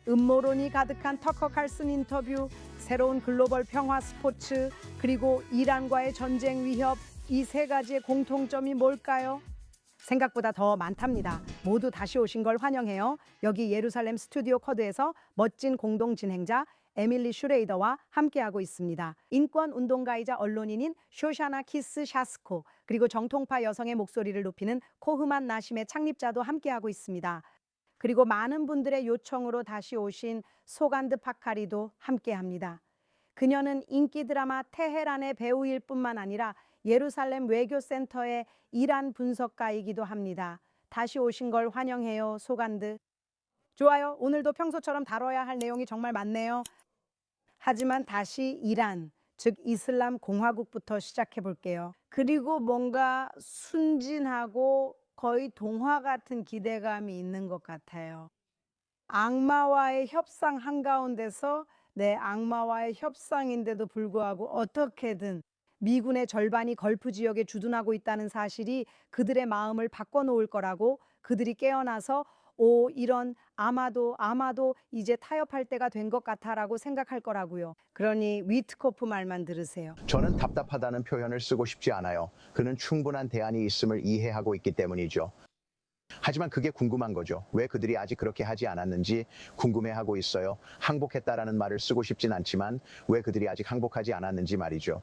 음모론이 가득한 터커 칼슨 인터뷰, 새로운 글로벌 평화 스포츠, 그리고 이란과의 전쟁 위협, 이 세 가지의 공통점이 뭘까요? 생각보다 더 많답니다. 모두 다시 오신 걸 환영해요. 여기 예루살렘 스튜디오 쿼드에서 멋진 공동 진행자 에밀리 슈레이더와 함께하고 있습니다. 인권 운동가이자 언론인인 쇼샤나 키스 샤스코, 그리고 정통파 여성의 목소리를 높이는 코흐만 나심의 창립자도 함께하고 있습니다. 그리고 많은 분들의 요청으로 다시 오신 소간드 파카리도 함께합니다. 그녀는 인기 드라마 테헤란의 배우일 뿐만 아니라 예루살렘 외교센터의 이란 분석가이기도 합니다. 다시 오신 걸 환영해요, 소간드. 좋아요. 오늘도 평소처럼 다뤄야 할 내용이 정말 많네요. 하지만 다시 이란, 즉 이슬람 공화국부터 시작해 볼게요. 그리고 뭔가 순진하고 거의 동화 같은 기대감이 있는 것 같아요. 악마와의 협상 한가운데서 악마와의 협상인데도 불구하고 어떻게든 미군의 절반이 걸프 지역에 주둔하고 있다는 사실이 그들의 마음을 바꿔놓을 거라고, 그들이 깨어나서 이런 아마도 이제 타협할 때가 된 것 같아라고 생각할 거라고요. 그러니 위트코프 말만 들으세요. 저는 답답하다는 표현을 쓰고 싶지 않아요. 그는 충분한 대안이 있음을 이해하고 있기 때문이죠. 하지만 그게 궁금한 거죠. 왜 그들이 아직 그렇게 하지 않았는지 궁금해하고 있어요. 항복했다라는 말을 쓰고 싶진 않지만 왜 그들이 아직 항복하지 않았는지 말이죠.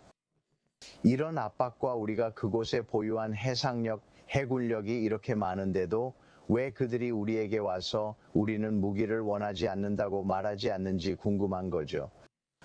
이런 압박과 우리가 그곳에 보유한 해상력, 해군력이 이렇게 많은데도 왜 그들이 우리에게 와서 우리는 무기를 원하지 않는다고 말하지 않는지 궁금한 거죠.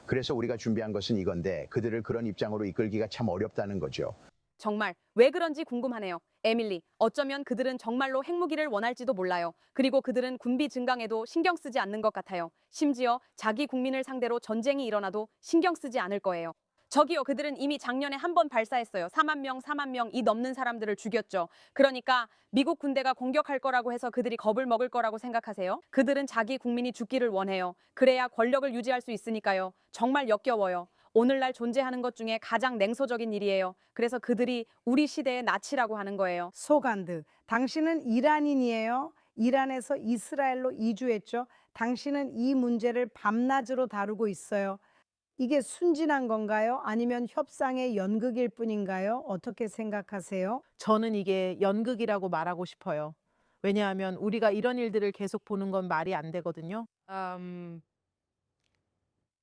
그래서 우리가 준비한 것은 이건데 그들을 그런 입장으로 이끌기가 참 어렵다는 거죠. 정말 왜 그런지 궁금하네요. 에밀리, 어쩌면 그들은 정말로 핵무기를 원할지도 몰라요. 그리고 그들은 군비 증강에도 신경 쓰지 않는 것 같아요. 심지어 자기 국민을 상대로 전쟁이 일어나도 신경 쓰지 않을 거예요. 저기요, 그들은 이미 작년에 한 번 발사했어요. 4만 명이 넘는 사람들을 죽였죠. 그러니까 미국 군대가 공격할 거라고 해서 그들이 겁을 먹을 거라고 생각하세요? 그들은 자기 국민이 죽기를 원해요. 그래야 권력을 유지할 수 있으니까요. 정말 역겨워요. 오늘날 존재하는 것 중에 가장 냉소적인 일이에요. 그래서 그들이 우리 시대의 나치라고 하는 거예요. 소간드, 당신은 이란인이에요. 이란에서 이스라엘로 이주했죠. 당신은 이 문제를 밤낮으로 다루고 있어요. 이게 순진한 건가요? 아니면 협상의 연극일 뿐인가요? 어떻게 생각하세요? 저는 이게 연극이라고 말하고 싶어요. 왜냐하면 우리가 이런 일들을 계속 보는 건 말이 안 되거든요.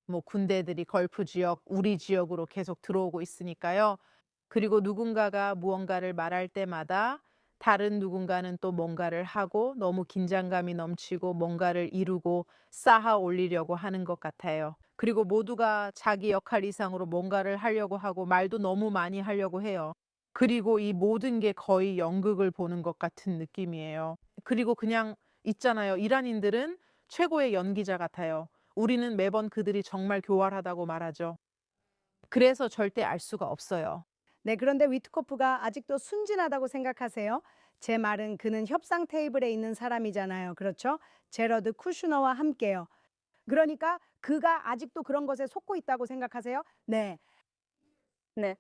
뭐 군대들이 걸프 지역, 우리 지역으로 계속 들어오고 있으니까요. 그리고 누군가가 무언가를 말할 때마다 다른 누군가는 또 뭔가를 하고 너무 긴장감이 넘치고 뭔가를 이루고 쌓아 올리려고 하는 것 같아요. 그리고 모두가 자기 역할 이상으로 뭔가를 하려고 하고 말도 너무 많이 하려고 해요. 그리고 이 모든 게 거의 연극을 보는 것 같은 느낌이에요. 그리고 그냥 있잖아요. 이란인들은 최고의 연기자 같아요. 우리는 매번 그들이 정말 교활하다고 말하죠. 그래서 절대 알 수가 없어요. 네, 그런데 위트코프가 아직도 순진하다고 생각하세요? 제 말은 그는 협상 테이블에 있는 사람이잖아요. 그렇죠? 제러드 쿠슈너와 함께요. 그러니까 그가 아직도 그런 것에 속고 있다고 생각하세요? 네. 네.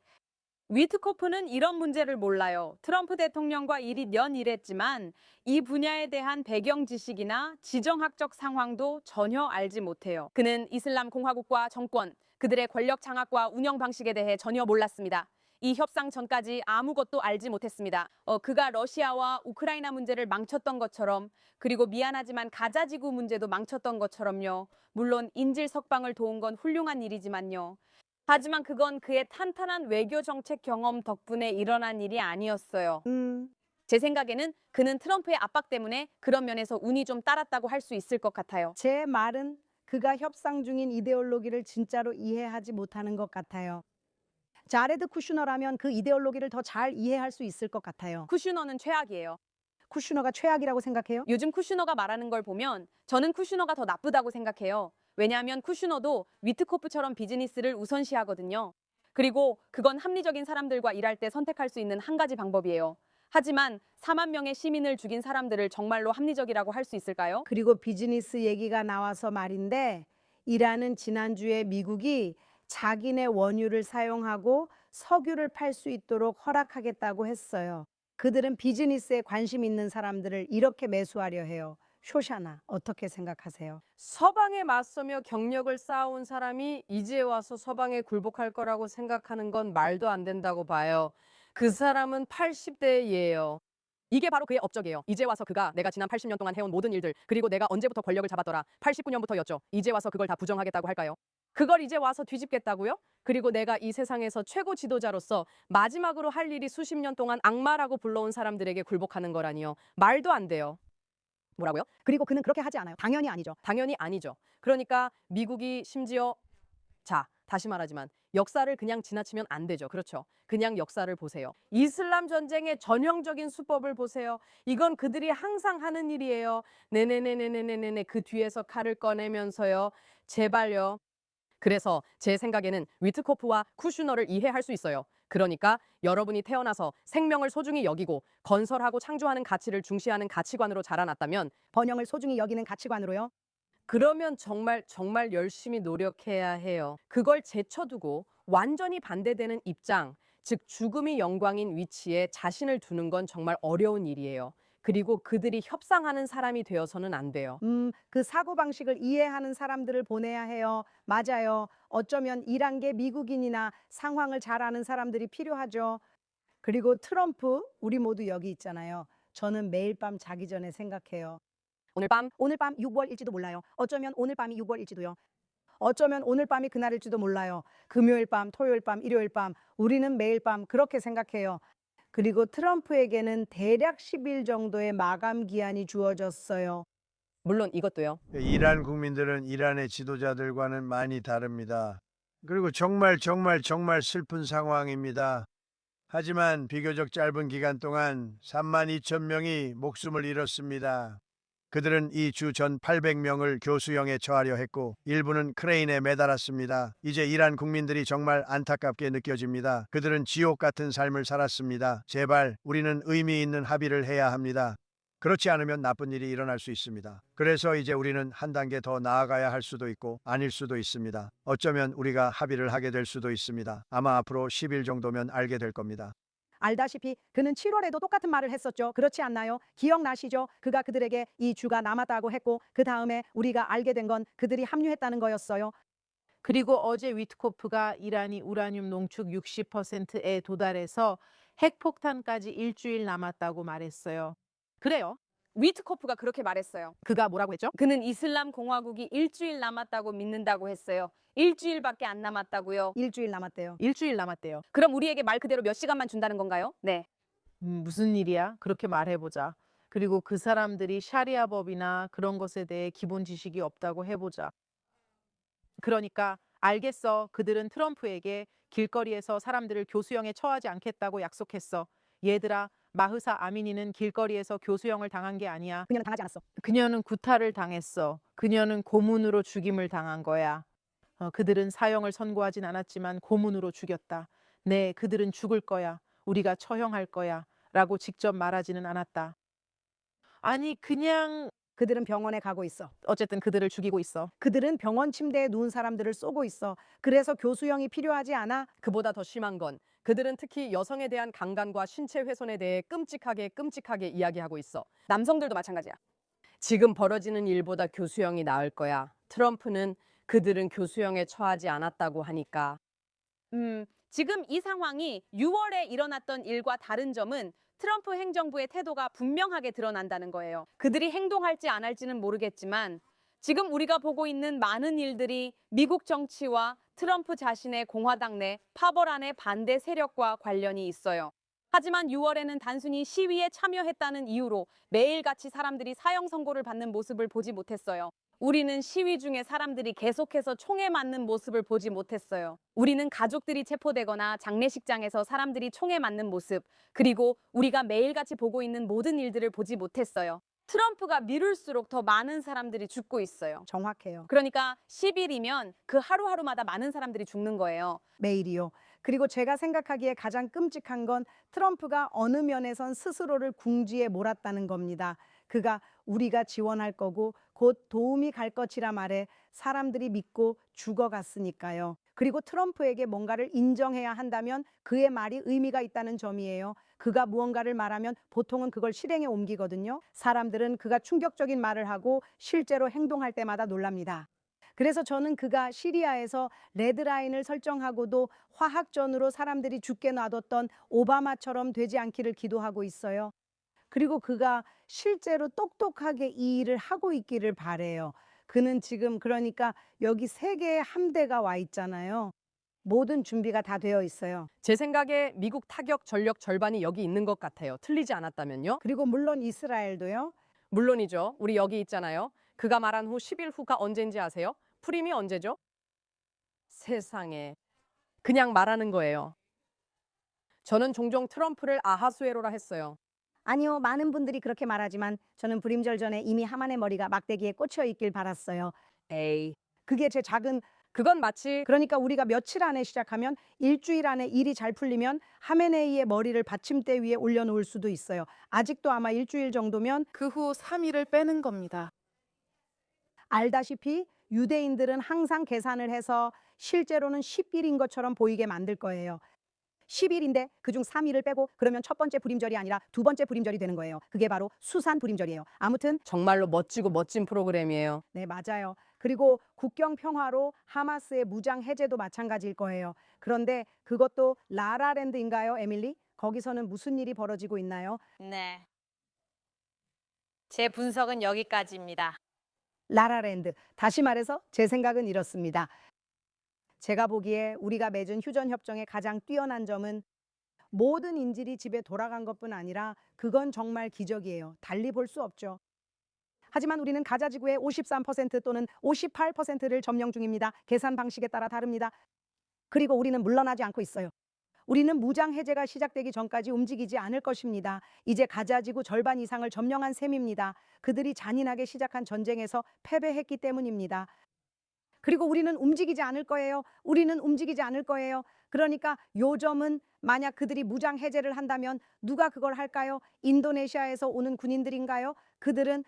위트코프는 이런 문제를 몰라요. 트럼프 대통령과 일이 연일했지만 이 분야에 대한 배경 지식이나 지정학적 상황도 전혀 알지 못해요. 그는 이슬람 공화국과 정권, 그들의 권력 장악과 운영 방식에 대해 전혀 몰랐습니다. 이 협상 전까지 아무것도 알지 못했습니다. 그가 러시아와 우크라이나 문제를 망쳤던 것처럼, 그리고 미안하지만 가자지구 문제도 망쳤던 것처럼요. 물론 인질 석방을 도운 건 훌륭한 일이지만요. 하지만 그건 그의 탄탄한 외교 정책 경험 덕분에 일어난 일이 아니었어요. 제 생각에는 그는 트럼프의 압박 때문에 그런 면에서 운이 좀 따랐다고 할 수 있을 것 같아요. 제 말은 그가 협상 중인 이데올로기를 진짜로 이해하지 못하는 것 같아요. 자레드 쿠슈너라면 그 이데올로기를 더 잘 이해할 수 있을 것 같아요. 쿠슈너는 최악이에요. 쿠슈너가 최악이라고 생각해요? 요즘 쿠슈너가 말하는 걸 보면 저는 쿠슈너가 더 나쁘다고 생각해요. 왜냐하면 쿠슈너도 위트코프처럼 비즈니스를 우선시하거든요. 그리고 그건 합리적인 사람들과 일할 때 선택할 수 있는 한 가지 방법이에요. 하지만 4만 명의 시민을 죽인 사람들을 정말로 합리적이라고 할 수 있을까요? 그리고 비즈니스 얘기가 나와서 말인데, 이란은 지난주에 미국이 자기네 원유를 사용하고 석유를 팔 수 있도록 허락하겠다고 했어요. 그들은 비즈니스에 관심 있는 사람들을 이렇게 매수하려 해요. 쇼샤나 어떻게 생각하세요? 서방에 맞서며 경력을 쌓아온 사람이 이제 와서 서방에 굴복할 거라고 생각하는 건 말도 안 된다고 봐요. 그 사람은 80대예요. 이게 바로 그의 업적이에요. 이제 와서 그가 내가 지난 80년 동안 해온 모든 일들, 그리고 내가 언제부터 권력을 잡았더라. 89년부터였죠. 이제 와서 그걸 다 부정하겠다고 할까요? 그걸 이제 와서 뒤집겠다고요? 그리고 내가 이 세상에서 최고 지도자로서 마지막으로 할 일이 수십 년 동안 악마라고 불러온 사람들에게 굴복하는 거라니요. 말도 안 돼요. 뭐라고요? 그리고 그는 그렇게 하지 않아요. 당연히 아니죠. 당연히 아니죠. 그러니까 미국이 심지어 다시 말하지만 역사를 그냥 지나치면 안 되죠. 그렇죠. 그냥 역사를 보세요. 이슬람 전쟁의 전형적인 수법을 보세요. 이건 그들이 항상 하는 일이에요. 네네네네네네네 그 뒤에서 칼을 꺼내면서요. 제발요. 그래서 제 생각에는 위트코프와 쿠슈너를 이해할 수 있어요. 그러니까 여러분이 태어나서 생명을 소중히 여기고 건설하고 창조하는 가치를 중시하는 가치관으로 자라났다면 번영을 소중히 여기는 가치관으로요. 그러면 정말 열심히 노력해야 해요. 그걸 제쳐두고 완전히 반대되는 입장, 즉 죽음이 영광인 위치에 자신을 두는 건 정말 어려운 일이에요. 그리고 그들이 협상하는 사람이 되어서는 안 돼요. 그 사고방식을 이해하는 사람들을 보내야 해요. 맞아요. 어쩌면 이란계 미국인이나 상황을 잘 아는 사람들이 필요하죠. 그리고 트럼프, 우리 모두 여기 있잖아요. 저는 매일 밤 자기 전에 생각해요. 오늘 밤 6월일지도 몰라요. 어쩌면 오늘 밤이 6월일지도요. 어쩌면 오늘 밤이 그날일지도 몰라요. 금요일 밤, 토요일 밤, 일요일 밤, 우리는 매일 밤 그렇게 생각해요. 그리고 트럼프에게는 대략 10일 정도의 마감 기한이 주어졌어요. 물론 이것도요. 이란 국민들은 이란의 지도자들과는 많이 다릅니다. 그리고 정말 슬픈 상황입니다. 하지만 비교적 짧은 기간 동안 3만 2천 명이 목숨을 잃었습니다. 그들은 이 주 전 800명을 교수형에 처하려 했고 일부는 크레인에 매달았습니다. 이제 이란 국민들이 정말 안타깝게 느껴집니다. 그들은 지옥 같은 삶을 살았습니다. 제발 우리는 의미 있는 합의를 해야 합니다. 그렇지 않으면 나쁜 일이 일어날 수 있습니다. 그래서 이제 우리는 한 단계 더 나아가야 할 수도 있고 아닐 수도 있습니다. 어쩌면 우리가 합의를 하게 될 수도 있습니다. 아마 앞으로 10일 정도면 알게 될 겁니다. 알다시피 그는 7월에도 똑같은 말을 했었죠. 그렇지 않나요? 기억나시죠? 그가 그들에게 이 주가 남았다고 했고 그 다음에 우리가 알게 된 건 그들이 합류했다는 거였어요. 그리고 어제 위트코프가 이란이 우라늄 농축 60%에 도달해서 핵폭탄까지 일주일 남았다고 말했어요. 그래요. 위트코프가 그렇게 말했어요. 그가 뭐라고 했죠? 그는 이슬람 공화국이 일주일 남았다고 믿는다고 했어요. 일주일밖에 안 남았다고요. 일주일 남았대요. 일주일 남았대요. 그럼 우리에게 말 그대로 몇 시간만 준다는 건가요? 네. 무슨 일이야? 그렇게 말해보자. 그리고 그 사람들이 샤리아 법이나 그런 것에 대해 기본 지식이 없다고 해보자. 그러니까 알겠어. 그들은 트럼프에게 길거리에서 사람들을 교수형에 처하지 않겠다고 약속했어. 얘들아, 마흐사 아미니는 길거리에서 교수형을 당한 게 아니야. 그녀는 당하지 않았어. 그녀는 구타를 당했어. 그녀는 고문으로 죽임을 당한 거야. 그들은 사형을 선고하진 않았지만 고문으로 죽였다. 네, 그들은 죽을 거야. 우리가 처형할 거야. 라고 직접 말하지는 않았다. 아니, 그냥 그들은 병원에 가고 있어. 어쨌든 그들을 죽이고 있어. 그들은 병원 침대에 누운 사람들을 쏘고 있어. 그래서 교수형이 필요하지 않아? 그보다 더 심한 건 그들은 특히 여성에 대한 강간과 신체 훼손에 대해 끔찍하게 이야기하고 있어. 남성들도 마찬가지야. 지금 벌어지는 일보다 교수형이 나을 거야. 트럼프는 그들은 교수형에 처하지 않았다고 하니까. 지금 이 상황이 6월에 일어났던 일과 다른 점은 트럼프 행정부의 태도가 분명하게 드러난다는 거예요. 그들이 행동할지 안 할지는 모르겠지만 지금 우리가 보고 있는 많은 일들이 미국 정치와 트럼프 자신의 공화당 내 파벌안의 반대 세력과 관련이 있어요. 하지만 6월에는 단순히 시위에 참여했다는 이유로 매일같이 사람들이 사형 선고를 받는 모습을 보지 못했어요. 우리는 시위 중에 사람들이 계속해서 총에 맞는 모습을 보지 못했어요. 우리는 가족들이 체포되거나 장례식장에서 사람들이 총에 맞는 모습, 그리고 우리가 매일같이 보고 있는 모든 일들을 보지 못했어요. 트럼프가 미룰수록 더 많은 사람들이 죽고 있어요. 정확해요. 그러니까 10일이면 그 하루하루마다 많은 사람들이 죽는 거예요. 매일이요. 그리고 제가 생각하기에 가장 끔찍한 건 트럼프가 어느 면에선 스스로를 궁지에 몰았다는 겁니다. 그가 우리가 지원할 거고 곧 도움이 갈 것이라 말해 사람들이 믿고 죽어갔으니까요. 그리고 트럼프에게 뭔가를 인정해야 한다면 그의 말이 의미가 있다는 점이에요. 그가 무언가를 말하면 보통은 그걸 실행에 옮기거든요. 사람들은 그가 충격적인 말을 하고 실제로 행동할 때마다 놀랍니다. 그래서 저는 그가 시리아에서 레드라인을 설정하고도 화학전으로 사람들이 죽게 놔뒀던 오바마처럼 되지 않기를 기도하고 있어요. 그리고 그가 실제로 똑똑하게 이 일을 하고 있기를 바래요. 그는 지금 그러니까 여기 세계의 함대가 와 있잖아요. 모든 준비가 다 되어 있어요. 제 생각에 미국 타격 전력 절반이 여기 있는 것 같아요. 틀리지 않았다면요. 그리고 물론 이스라엘도요. 물론이죠. 우리 여기 있잖아요. 그가 말한 후 10일 후가 언제인지 아세요? 프림이 언제죠? 세상에. 그냥 말하는 거예요. 저는 종종 트럼프를 아하수에로라 했어요. 아니요, 많은 분들이 그렇게 말하지만 저는 불임절 전에 이미 하만의 머리가 막대기에 꽂혀 있길 바랐어요. 에이, 그게 제 작은 그건 마치 그러니까 우리가 며칠 안에 시작하면 일주일 안에 일이 잘 풀리면 하메네이의 머리를 받침대 위에 올려놓을 수도 있어요. 아직도 아마 일주일 정도면 그 후 3일을 빼는 겁니다. 알다시피 유대인들은 항상 계산을 해서 실제로는 10일인 것처럼 보이게 만들 거예요. 10일인데 그중 3일을 빼고 그러면 첫 번째 불임절이 아니라 두 번째 불임절이 되는 거예요. 그게 바로 수산 불임절이에요. 아무튼 정말로 멋지고 멋진 프로그램이에요. 네, 맞아요. 그리고 국경 평화로 하마스의 무장 해제도 마찬가지일 거예요. 그런데 그것도 라라랜드인가요, 에밀리? 거기서는 무슨 일이 벌어지고 있나요? 네. 제 분석은 여기까지입니다. 라라랜드. 다시 말해서 제 생각은 이렇습니다. 제가 보기에 우리가 맺은 휴전 협정의 가장 뛰어난 점은 모든 인질이 집에 돌아간 것뿐 아니라 그건 정말 기적이에요. 달리 볼 수 없죠. 하지만 우리는 가자 지구의 53% 또는 58%를 점령 중입니다. 계산 방식에 따라 다릅니다. 그리고 우리는 물러나지 않고 있어요. 우리는 무장 해제가 시작되기 전까지 움직이지 않을 것입니다. 이제 가자 지구 절반 이상을 점령한 셈입니다. 그들이 잔인하게 시작한 전쟁에서 패배했기 때문입니다. 그리고 우리는 움직이지 않을 거예요. 우리는 움직이지 않을 거예요. 그러니까 요점은 만약 그들이 무장 해제를 한다면 누가 그걸 할까요? 인도네시아에서 오는 군인들인가요? 그들은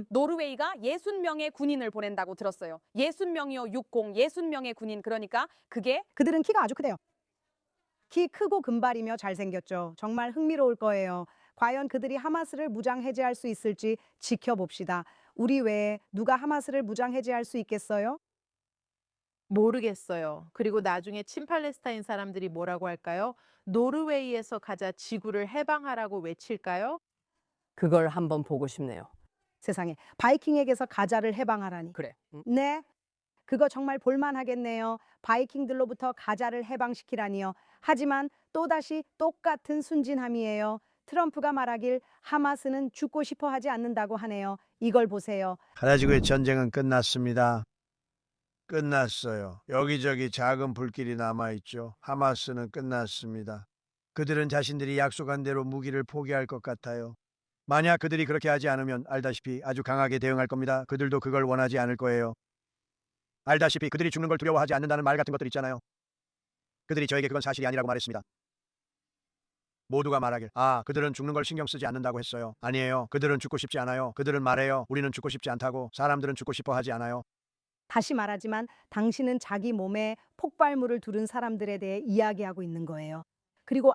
노르웨이가 60명의 군인을 보낸다고 들었어요. 60명이요, 60, 60명의 군인. 그러니까 그들은 키가 아주 크대요. 키 크고 금발이며 잘생겼죠. 정말 흥미로울 거예요. 과연 그들이 하마스를 무장 해제할 수 있을지 지켜봅시다. 우리 외에 누가 하마스를 무장 해제할 수 있겠어요? 모르겠어요. 그리고 나중에 친팔레스타인 사람들이 뭐라고 할까요? 노르웨이에서 가자 지구를 해방하라고 외칠까요? 그걸 한번 보고 싶네요. 세상에 바이킹에게서 가자를 해방하라니. 그래. 네, 그거 정말 볼만하겠네요. 바이킹들로부터 가자를 해방시키라니요. 하지만 또다시 똑같은 순진함이에요. 트럼프가 말하길 하마스는 죽고 싶어 하지 않는다고 하네요. 이걸 보세요. 가자지구의 전쟁은 끝났습니다. 끝났어요. 여기저기 작은 불길이 남아있죠. 하마스는 끝났습니다. 그들은 자신들이 약속한 대로 무기를 포기할 것 같아요. 만약 그들이 그렇게 하지 않으면 알다시피 아주 강하게 대응할 겁니다. 그들도 그걸 원하지 않을 거예요. 알다시피 그들이 죽는 걸 두려워하지 않는다는 말 같은 것들 있잖아요. 그들이 저에게 그건 사실이 아니라고 말했습니다. 모두가 말하길 그들은 죽는 걸 신경 쓰지 않는다고 했어요. 아니에요. 그들은 죽고 싶지 않아요. 그들은 말해요. 우리는 죽고 싶지 않다고. 사람들은 죽고 싶어 하지 않아요. 다시 말하지만 당신은 자기 몸에 폭발물을 두른 사람들에 대해 이야기하고 있는 거예요. 그리고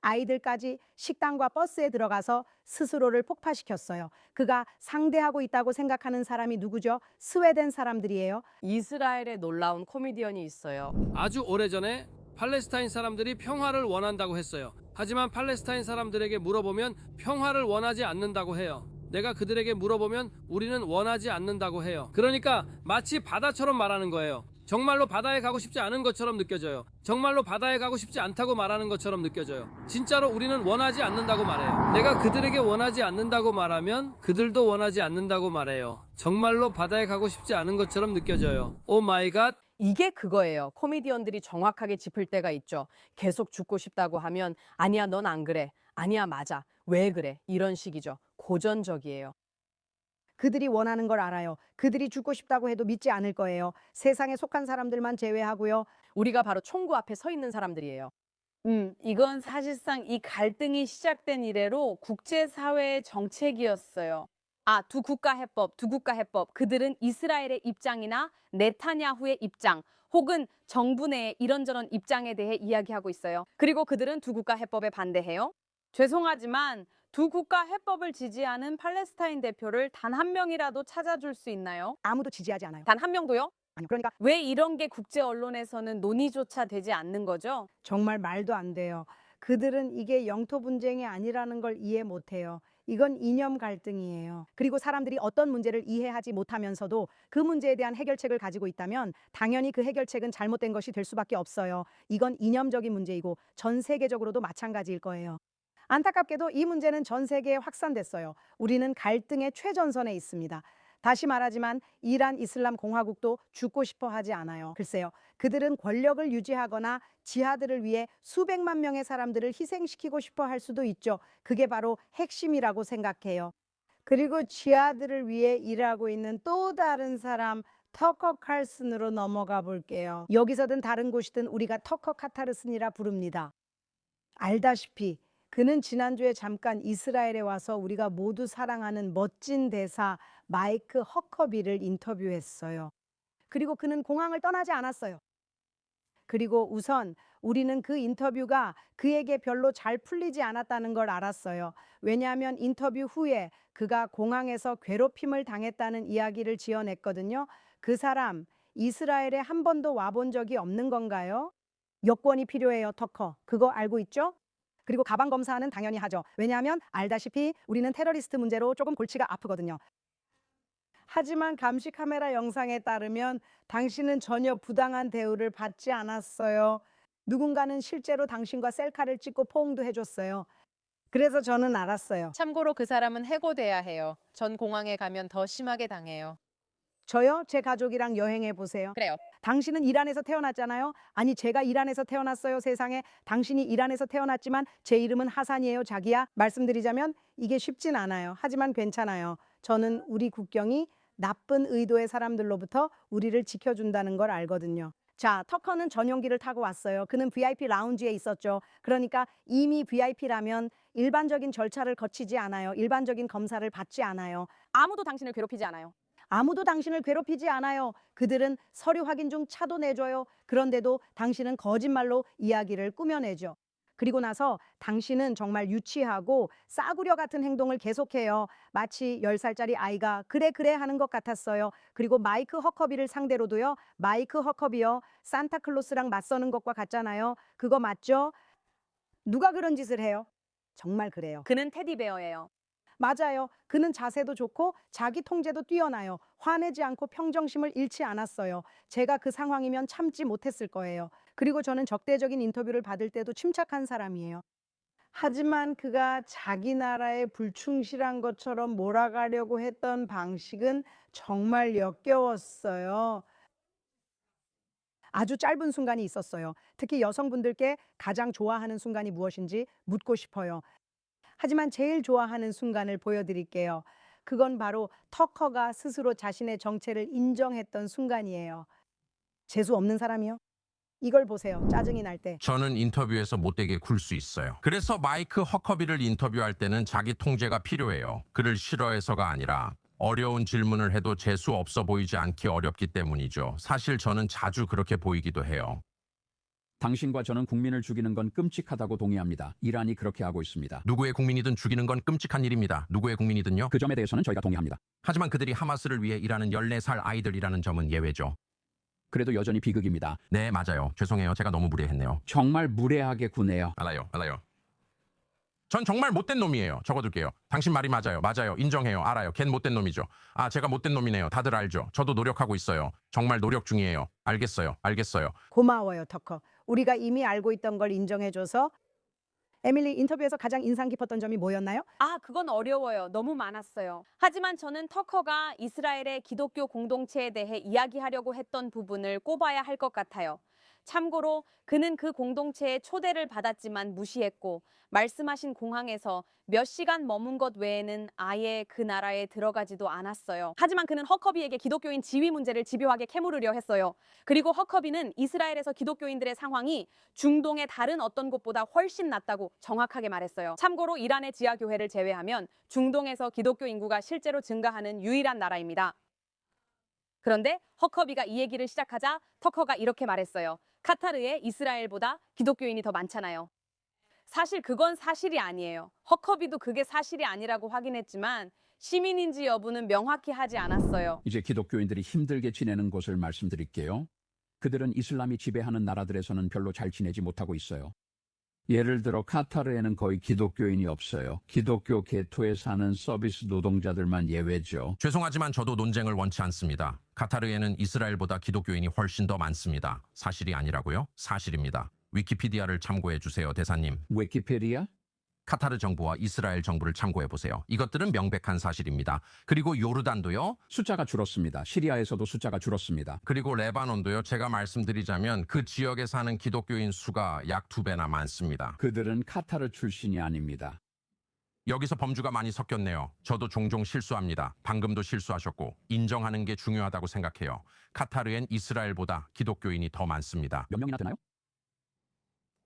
아이들까지 식당과 버스에 들어가서 스스로를 폭파시켰어요. 그가 상대하고 있다고 생각하는 사람이 누구죠? 스웨덴 사람들이에요. 이스라엘에 놀라운 코미디언이 있어요. 아주 오래전에 팔레스타인 사람들이 평화를 원한다고 했어요. 하지만 팔레스타인 사람들에게 물어보면 평화를 원하지 않는다고 해요. 내가 그들에게 물어보면 우리는 원하지 않는다고 해요. 그러니까 마치 바다처럼 말하는 거예요. 정말로 바다에 가고 싶지 않은 것처럼 느껴져요. 정말로 바다에 가고 싶지 않다고 말하는 것처럼 느껴져요. 진짜로 우리는 원하지 않는다고 말해요. 내가 그들에게 원하지 않는다고 말하면 그들도 원하지 않는다고 말해요. 정말로 바다에 가고 싶지 않은 것처럼 느껴져요. 오 마이 갓. 이게 그거예요. 코미디언들이 정확하게 짚을 때가 있죠. 계속 죽고 싶다고 하면 아니야, 넌 안 그래. 아니야, 맞아. 왜 그래? 이런 식이죠. 고전적이에요. 그들이 원하는 걸 알아요. 그들이 죽고 싶다고 해도 믿지 않을 거예요. 세상에 속한 사람들만 제외하고요. 우리가 바로 총구 앞에 서 있는 사람들이에요. 이건 사실상 이 갈등이 시작된 이래로 국제사회의 정책이었어요. 두 국가 해법. 그들은 이스라엘의 입장이나 네타냐후의 입장, 혹은 정부 내의 이런저런 입장에 대해 이야기하고 있어요. 그리고 그들은 두 국가 해법에 반대해요. 죄송하지만 두 국가 해법을 지지하는 팔레스타인 대표를 단 한 명이라도 찾아줄 수 있나요? 아무도 지지하지 않아요. 단 한 명도요? 아니요. 그러니까 왜 이런 게 국제 언론에서는 논의조차 되지 않는 거죠? 정말 말도 안 돼요. 그들은 이게 영토 분쟁이 아니라는 걸 이해 못해요. 이건 이념 갈등이에요. 그리고 사람들이 어떤 문제를 이해하지 못하면서도 그 문제에 대한 해결책을 가지고 있다면 당연히 그 해결책은 잘못된 것이 될 수밖에 없어요. 이건 이념적인 문제이고 전 세계적으로도 마찬가지일 거예요. 안타깝게도 이 문제는 전 세계에 확산됐어요. 우리는 갈등의 최전선에 있습니다. 다시 말하지만 이란 이슬람 공화국도 죽고 싶어 하지 않아요. 글쎄요. 그들은 권력을 유지하거나 지하들을 위해 수백만 명의 사람들을 희생시키고 싶어 할 수도 있죠. 그게 바로 핵심이라고 생각해요. 그리고 지하들을 위해 일하고 있는 또 다른 사람, 터커 칼슨으로 넘어가 볼게요. 여기서든 다른 곳이든 우리가 터커 카타르슨이라 부릅니다. 알다시피 그는 지난주에 잠깐 이스라엘에 와서 우리가 모두 사랑하는 멋진 대사 마이크 허커비를 인터뷰했어요. 그리고 그는 공항을 떠나지 않았어요. 그리고 우선 우리는 그 인터뷰가 그에게 별로 잘 풀리지 않았다는 걸 알았어요. 왜냐하면 인터뷰 후에 그가 공항에서 괴롭힘을 당했다는 이야기를 지어냈거든요. 그 사람 이스라엘에 한 번도 와본 적이 없는 건가요? 여권이 필요해요, 터커. 그거 알고 있죠? 그리고 가방 검사는 당연히 하죠. 왜냐하면 알다시피 우리는 테러리스트 문제로 조금 골치가 아프거든요. 하지만 감시 카메라 영상에 따르면 당신은 전혀 부당한 대우를 받지 않았어요. 누군가는 실제로 당신과 셀카를 찍고 포옹도 해줬어요. 그래서 저는 알았어요. 참고로 그 사람은 해고돼야 해요. 전 공항에 가면 더 심하게 당해요. 저요? 제 가족이랑 여행해 보세요. 그래요. 당신은 이란에서 태어났잖아요. 아니 제가 이란에서 태어났어요. 세상에. 당신이 이란에서 태어났지만 제 이름은 하산이에요. 자기야. 말씀드리자면 이게 쉽진 않아요. 하지만 괜찮아요. 저는 우리 국경이 나쁜 의도의 사람들로부터 우리를 지켜준다는 걸 알거든요. 자, 터커는 전용기를 타고 왔어요. 그는 VIP 라운지에 있었죠. 그러니까 이미 VIP라면 일반적인 절차를 거치지 않아요. 일반적인 검사를 받지 않아요. 아무도 당신을 괴롭히지 않아요. 아무도 당신을 괴롭히지 않아요. 그들은 서류 확인 중 차도 내줘요. 그런데도 당신은 거짓말로 이야기를 꾸며내죠. 그리고 나서 당신은 정말 유치하고 싸구려 같은 행동을 계속해요. 마치 10살짜리 아이가 그래 그래 하는 것 같았어요. 그리고 마이크 허커비를 상대로도요. 마이크 허커비요. 산타클로스랑 맞서는 것과 같잖아요. 그거 맞죠? 누가 그런 짓을 해요? 정말 그래요. 그는 테디베어예요. 맞아요. 그는 자세도 좋고 자기 통제도 뛰어나요. 화내지 않고 평정심을 잃지 않았어요. 제가 그 상황이면 참지 못했을 거예요. 그리고 저는 적대적인 인터뷰를 받을 때도 침착한 사람이에요. 하지만 그가 자기 나라에 불충실한 것처럼 몰아가려고 했던 방식은 정말 역겨웠어요. 아주 짧은 순간이 있었어요. 특히 여성분들께 가장 좋아하는 순간이 무엇인지 묻고 싶어요. 하지만 제일 좋아하는 순간을 보여드릴게요. 그건 바로 터커가 스스로 자신의 정체를 인정했던 순간이에요. 재수 없는 사람이요? 이걸 보세요. 짜증이 날 때. 저는 인터뷰에서 못되게 굴 수 있어요. 그래서 마이크 허커비를 인터뷰할 때는 자기 통제가 필요해요. 그를 싫어해서가 아니라 어려운 질문을 해도 재수 없어 보이지 않기 어렵기 때문이죠. 사실 저는 자주 그렇게 보이기도 해요. 당신과 저는 국민을 죽이는 건 끔찍하다고 동의합니다. 이란이 그렇게 하고 있습니다. 누구의 국민이든 죽이는 건 끔찍한 일입니다. 누구의 국민이든요. 그 점에 대해서는 저희가 동의합니다. 하지만 그들이 하마스를 위해 일하는 14살 아이들이라는 점은 예외죠. 그래도 여전히 비극입니다. 네, 맞아요. 죄송해요. 제가 너무 무례했네요. 정말 무례하게 구네요. 알아요. 전 정말 못된 놈이에요. 적어둘게요. 당신 말이 맞아요. 맞아요. 인정해요. 알아요. 걘 못된 놈이죠. 아, 제가 못된 놈이네요. 다들 알죠. 저도 노력하고 있어요. 정말 노력 중이에요. 알겠어요. 고마워요, 터커. 우리가 이미 알고 있던 걸 인정해줘서. 에밀리, 인터뷰에서 가장 인상 깊었던 점이 뭐였나요? 아, 그건 어려워요. 너무 많았어요. 하지만 저는 터커가 이스라엘의 기독교 공동체에 대해 이야기하려고 했던 부분을 꼽아야 할 것 같아요. 참고로 그는 그 공동체에 초대를 받았지만 무시했고 말씀하신 공항에서 몇 시간 머문 것 외에는 아예 그 나라에 들어가지도 않았어요. 하지만 그는 허커비에게 기독교인 지위 문제를 집요하게 캐물으려 했어요. 그리고 허커비는 이스라엘에서 기독교인들의 상황이 중동의 다른 어떤 곳보다 훨씬 낫다고 정확하게 말했어요. 참고로 이란의 지하교회를 제외하면 중동에서 기독교 인구가 실제로 증가하는 유일한 나라입니다. 그런데 허커비가 이 얘기를 시작하자 터커가 이렇게 말했어요. 카타르에 이스라엘보다 기독교인이 더 많잖아요. 사실 그건 사실이 아니에요. 허커비도 그게 사실이 아니라고 확인했지만 시민인지 여부는 명확히 하지 않았어요. 이제 기독교인들이 힘들게 지내는 곳을 말씀드릴게요. 그들은 이슬람이 지배하는 나라들에서는 별로 잘 지내지 못하고 있어요. 예를 들어 카타르에는 거의 기독교인이 없어요. 기독교 개토에 사는 서비스 노동자들만 예외죠. 죄송하지만 저도 논쟁을 원치 않습니다. 카타르에는 이스라엘보다 기독교인이 훨씬 더 많습니다. 사실이 아니라고요? 사실입니다. 위키피디아를 참고해 주세요, 대사님. 위키피디아? 카타르 정부와 이스라엘 정부를 참고해 보세요. 이것들은 명백한 사실입니다. 그리고 요르단도요. 숫자가 줄었습니다. 시리아에서도 숫자가 줄었습니다. 그리고 레바논도요. 제가 말씀드리자면 그 지역에 사는 기독교인 수가 약 2배나 많습니다. 그들은 카타르 출신이 아닙니다. 여기서 범주가 많이 섞였네요. 저도 종종 실수합니다. 방금도 실수하셨고 인정하는 게 중요하다고 생각해요. 카타르엔 이스라엘보다 기독교인이 더 많습니다. 몇 명이나 되나요?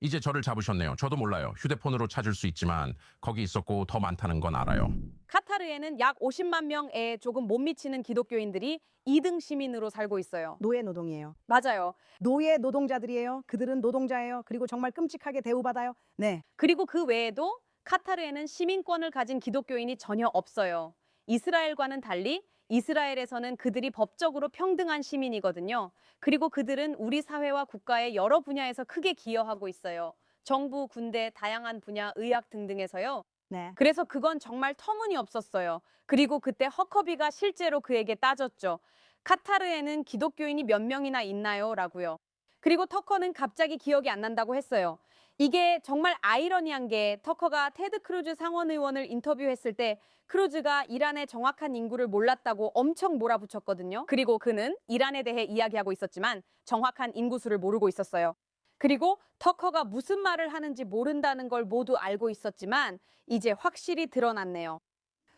이제 저를 잡으셨네요. 저도 몰라요. 휴대폰으로 찾을 수 있지만 거기 있었고 더 많다는 건 알아요. 카타르에는 약 50만 명에 조금 못 미치는 기독교인들이 2등 시민으로 살고 있어요. 노예 노동이에요. 맞아요. 노예 노동자들이에요. 그들은 노동자예요. 그리고 정말 끔찍하게 대우받아요. 네. 그리고 그 외에도 카타르에는 시민권을 가진 기독교인이 전혀 없어요. 이스라엘과는 달리 이스라엘에서는 그들이 법적으로 평등한 시민이거든요. 그리고 그들은 우리 사회와 국가의 여러 분야에서 크게 기여하고 있어요. 정부, 군대, 다양한 분야, 의학 등등에서요. 네. 그래서 그건 정말 터무니없었어요. 그리고 그때 허커비가 실제로 그에게 따졌죠. 카타르에는 기독교인이 몇 명이나 있나요? 라고요. 그리고 터커는 갑자기 기억이 안 난다고 했어요. 이게 정말 아이러니한 게 터커가 테드 크루즈 상원의원을 인터뷰했을 때 크루즈가 이란의 정확한 인구를 몰랐다고 엄청 몰아붙였거든요. 그리고 그는 이란에 대해 이야기하고 있었지만 정확한 인구수를 모르고 있었어요. 그리고 터커가 무슨 말을 하는지 모른다는 걸 모두 알고 있었지만 이제 확실히 드러났네요.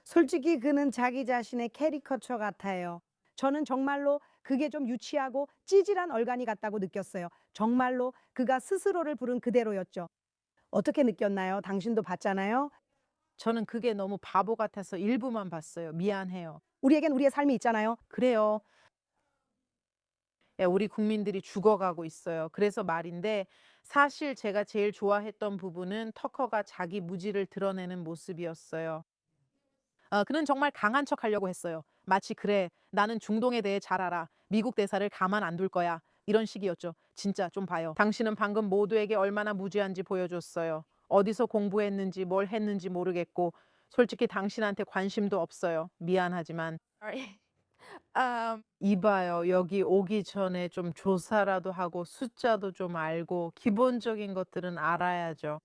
솔직히 그는 자기 자신의 캐리커처 같아요. 저는 정말로 그게 좀 유치하고 찌질한 얼간이 같다고 느꼈어요. 정말로 그가 스스로를 부른 그대로였죠. 어떻게 느꼈나요? 당신도 봤잖아요. 저는 그게 너무 바보 같아서 일부만 봤어요. 미안해요. 우리에겐 우리의 삶이 있잖아요. 그래요. 예, 우리 국민들이 죽어가고 있어요. 그래서 말인데 사실 제가 제일 좋아했던 부분은 터커가 자기 무지를 드러내는 모습이었어요. 그는 정말 강한 척 하려고 했어요. 마치 그래, 나는 중동에 대해 잘 알아. 미국 대사를 가만 안 둘 거야. 이런 식이었죠. 진짜 좀 봐요. 당신은 방금 모두에게 얼마나 무지한지 보여줬어요. 어디서 공부했는지 뭘 했는지 모르겠고 솔직히 당신한테 관심도 없어요. 미안하지만. 이봐요. 여기 오기 전에 좀 조사라도 하고 숫자도 좀 알고 기본적인 것들은 알아야죠.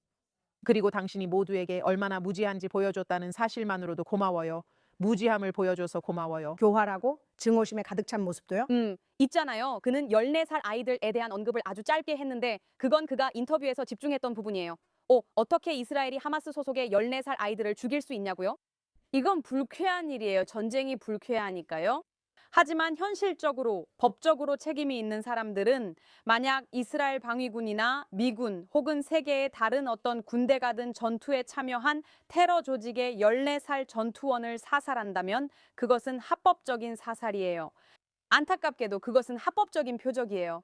그리고 당신이 모두에게 얼마나 무지한지 보여줬다는 사실만으로도 고마워요. 무지함을 보여줘서 고마워요. 교활하고 증오심에 가득 찬 모습도요. 있잖아요. 그는 14살 아이들에 대한 언급을 아주 짧게 했는데 그건 그가 인터뷰에서 집중했던 부분이에요. 어떻게 이스라엘이 하마스 소속의 14살 아이들을 죽일 수 있냐고요? 이건 불쾌한 일이에요. 전쟁이 불쾌하니까요. 하지만 현실적으로, 법적으로 책임이 있는 사람들은 만약 이스라엘 방위군이나 미군 혹은 세계의 다른 어떤 군대가 든 전투에 참여한 테러 조직의 14살 전투원을 사살한다면 그것은 합법적인 사살이에요. 안타깝게도 그것은 합법적인 표적이에요.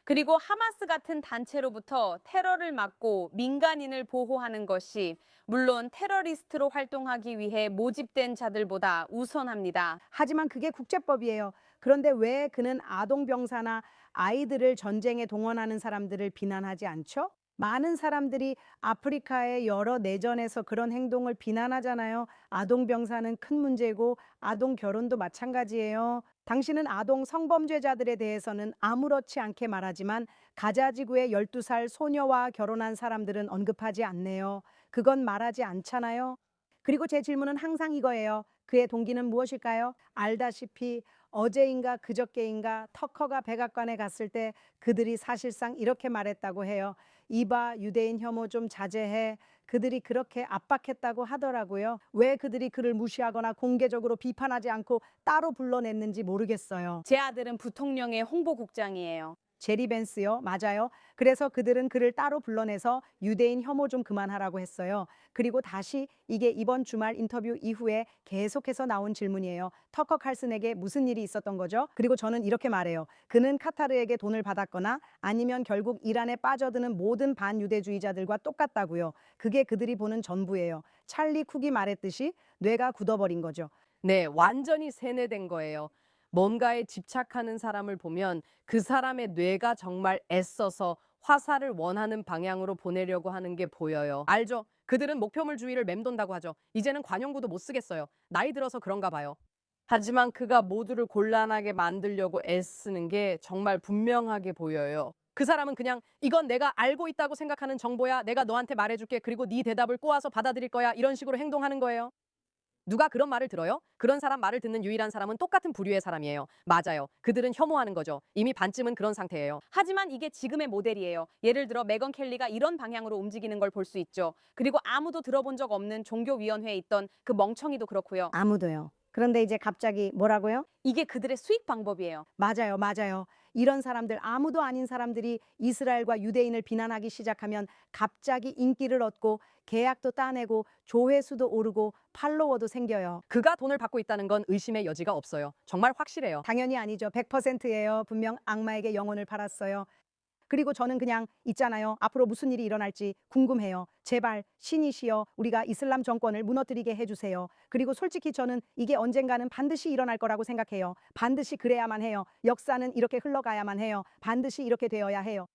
그리고 하마스 같은 단체로부터 테러를 막고 민간인을 보호하는 것이 물론 테러리스트로 활동하기 위해 모집된 자들보다 우선합니다. 하지만 그게 국제법이에요. 그런데 왜 그는 아동병사나 아이들을 전쟁에 동원하는 사람들을 비난하지 않죠? 많은 사람들이 아프리카의 여러 내전에서 그런 행동을 비난하잖아요. 아동병사는 큰 문제고 아동 결혼도 마찬가지예요. 당신은 아동 성범죄자들에 대해서는 아무렇지 않게 말하지만 가자지구의 12살 소녀와 결혼한 사람들은 언급하지 않네요. 그건 말하지 않잖아요. 그리고 제 질문은 항상 이거예요. 그의 동기는 무엇일까요? 알다시피 어제인가 그저께인가 터커가 백악관에 갔을 때 그들이 사실상 이렇게 말했다고 해요. 이봐, 유대인 혐오 좀 자제해. 그들이 그렇게 압박했다고 하더라고요. 왜 그들이 그를 무시하거나 공개적으로 비판하지 않고 따로 불러냈는지 모르겠어요. 제 아들은 부통령의 홍보국장이에요. 제리 벤스요. 맞아요. 그래서 그들은 그를 따로 불러내서 유대인 혐오 좀 그만하라고 했어요. 그리고 다시 이게 이번 주말 인터뷰 이후에 계속해서 나온 질문이에요. 터커 칼슨에게 무슨 일이 있었던 거죠? 그리고 저는 이렇게 말해요. 그는 카타르에게 돈을 받았거나 아니면 결국 이란에 빠져드는 모든 반유대주의자들과 똑같다고요. 그게 그들이 보는 전부예요. 찰리 쿡이 말했듯이 뇌가 굳어버린 거죠. 네, 완전히 세뇌된 거예요. 뭔가에 집착하는 사람을 보면 그 사람의 뇌가 정말 애써서 화살을 원하는 방향으로 보내려고 하는 게 보여요. 알죠? 그들은 목표물주의를 맴돈다고 하죠. 이제는 관용구도 못 쓰겠어요. 나이 들어서 그런가 봐요. 하지만 그가 모두를 곤란하게 만들려고 애쓰는 게 정말 분명하게 보여요. 그 사람은 그냥 이건 내가 알고 있다고 생각하는 정보야. 내가 너한테 말해줄게. 그리고 네 대답을 꼬아서 받아들일 거야. 이런 식으로 행동하는 거예요. 누가 그런 말을 들어요? 그런 사람 말을 듣는 유일한 사람은 똑같은 부류의 사람이에요. 맞아요. 그들은 혐오하는 거죠. 이미 반쯤은 그런 상태예요. 하지만 이게 지금의 모델이에요. 예를 들어 메건 켈리가 이런 방향으로 움직이는 걸 볼 수 있죠. 그리고 아무도 들어본 적 없는 종교위원회에 있던 그 멍청이도 그렇고요. 아무도요. 그런데 이제 갑자기 뭐라고요? 이게 그들의 수익 방법이에요. 맞아요, 맞아요. 이런 사람들, 아무도 아닌 사람들이 이스라엘과 유대인을 비난하기 시작하면 갑자기 인기를 얻고 계약도 따내고 조회수도 오르고 팔로워도 생겨요. 그가 돈을 받고 있다는 건 의심의 여지가 없어요. 정말 확실해요. 당연히 아니죠. 100%예요. 분명 악마에게 영혼을 팔았어요. 그리고 저는 그냥 있잖아요. 앞으로 무슨 일이 일어날지 궁금해요. 제발 신이시여 우리가 이슬람 정권을 무너뜨리게 해주세요. 그리고 솔직히 저는 이게 언젠가는 반드시 일어날 거라고 생각해요. 반드시 그래야만 해요. 역사는 이렇게 흘러가야만 해요. 반드시 이렇게 되어야 해요.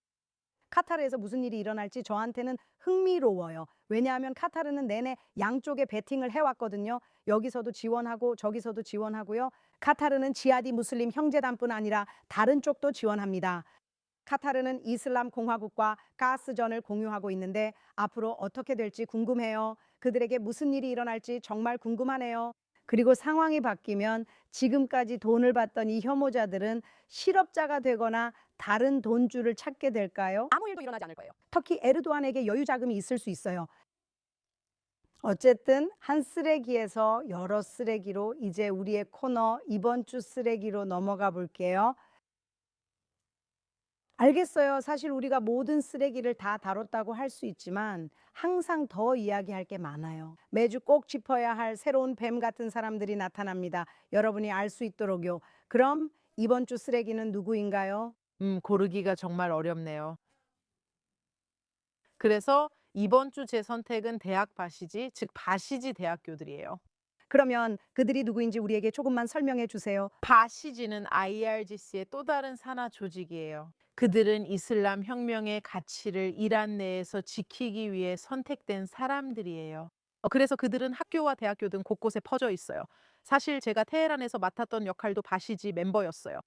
카타르에서 무슨 일이 일어날지 저한테는 흥미로워요. 왜냐하면 카타르는 내내 양쪽에 베팅을 해왔거든요. 여기서도 지원하고 저기서도 지원하고요. 카타르는 지하디 무슬림 형제단뿐 아니라 다른 쪽도 지원합니다. 카타르는 이슬람 공화국과 가스전을 공유하고 있는데 앞으로 어떻게 될지 궁금해요. 그들에게 무슨 일이 일어날지 정말 궁금하네요. 그리고 상황이 바뀌면 지금까지 돈을 받던 이 혐오자들은 실업자가 되거나 다른 돈주를 찾게 될까요? 아무 일도 일어나지 않을 거예요. 터키 에르도안에게 여유 자금이 있을 수 있어요. 어쨌든 한 쓰레기에서 여러 쓰레기로 이제 우리의 코너 이번 주 쓰레기로 넘어가 볼게요. 알겠어요. 사실 우리가 모든 쓰레기를 다 다뤘다고 할 수 있지만 항상 더 이야기할 게 많아요. 매주 꼭 짚어야 할 새로운 뱀 같은 사람들이 나타납니다. 여러분이 알 수 있도록요. 그럼 이번 주 쓰레기는 누구인가요? 고르기가 정말 어렵네요. 그래서 이번 주 제 선택은 대학 바시지, 즉 바시지 대학교들이에요. 그러면 그들이 누구인지 우리에게 조금만 설명해 주세요. 바시지는 IRGC의 또 다른 산하 조직이에요. 그들은 이슬람 혁명의 가치를 이란 내에서 지키기 위해 선택된 사람들이에요. 그래서 그들은 학교와 대학교 등 곳곳에 퍼져 있어요. 사실 제가 테헤란에서 맡았던 역할도 바시지 멤버였어요.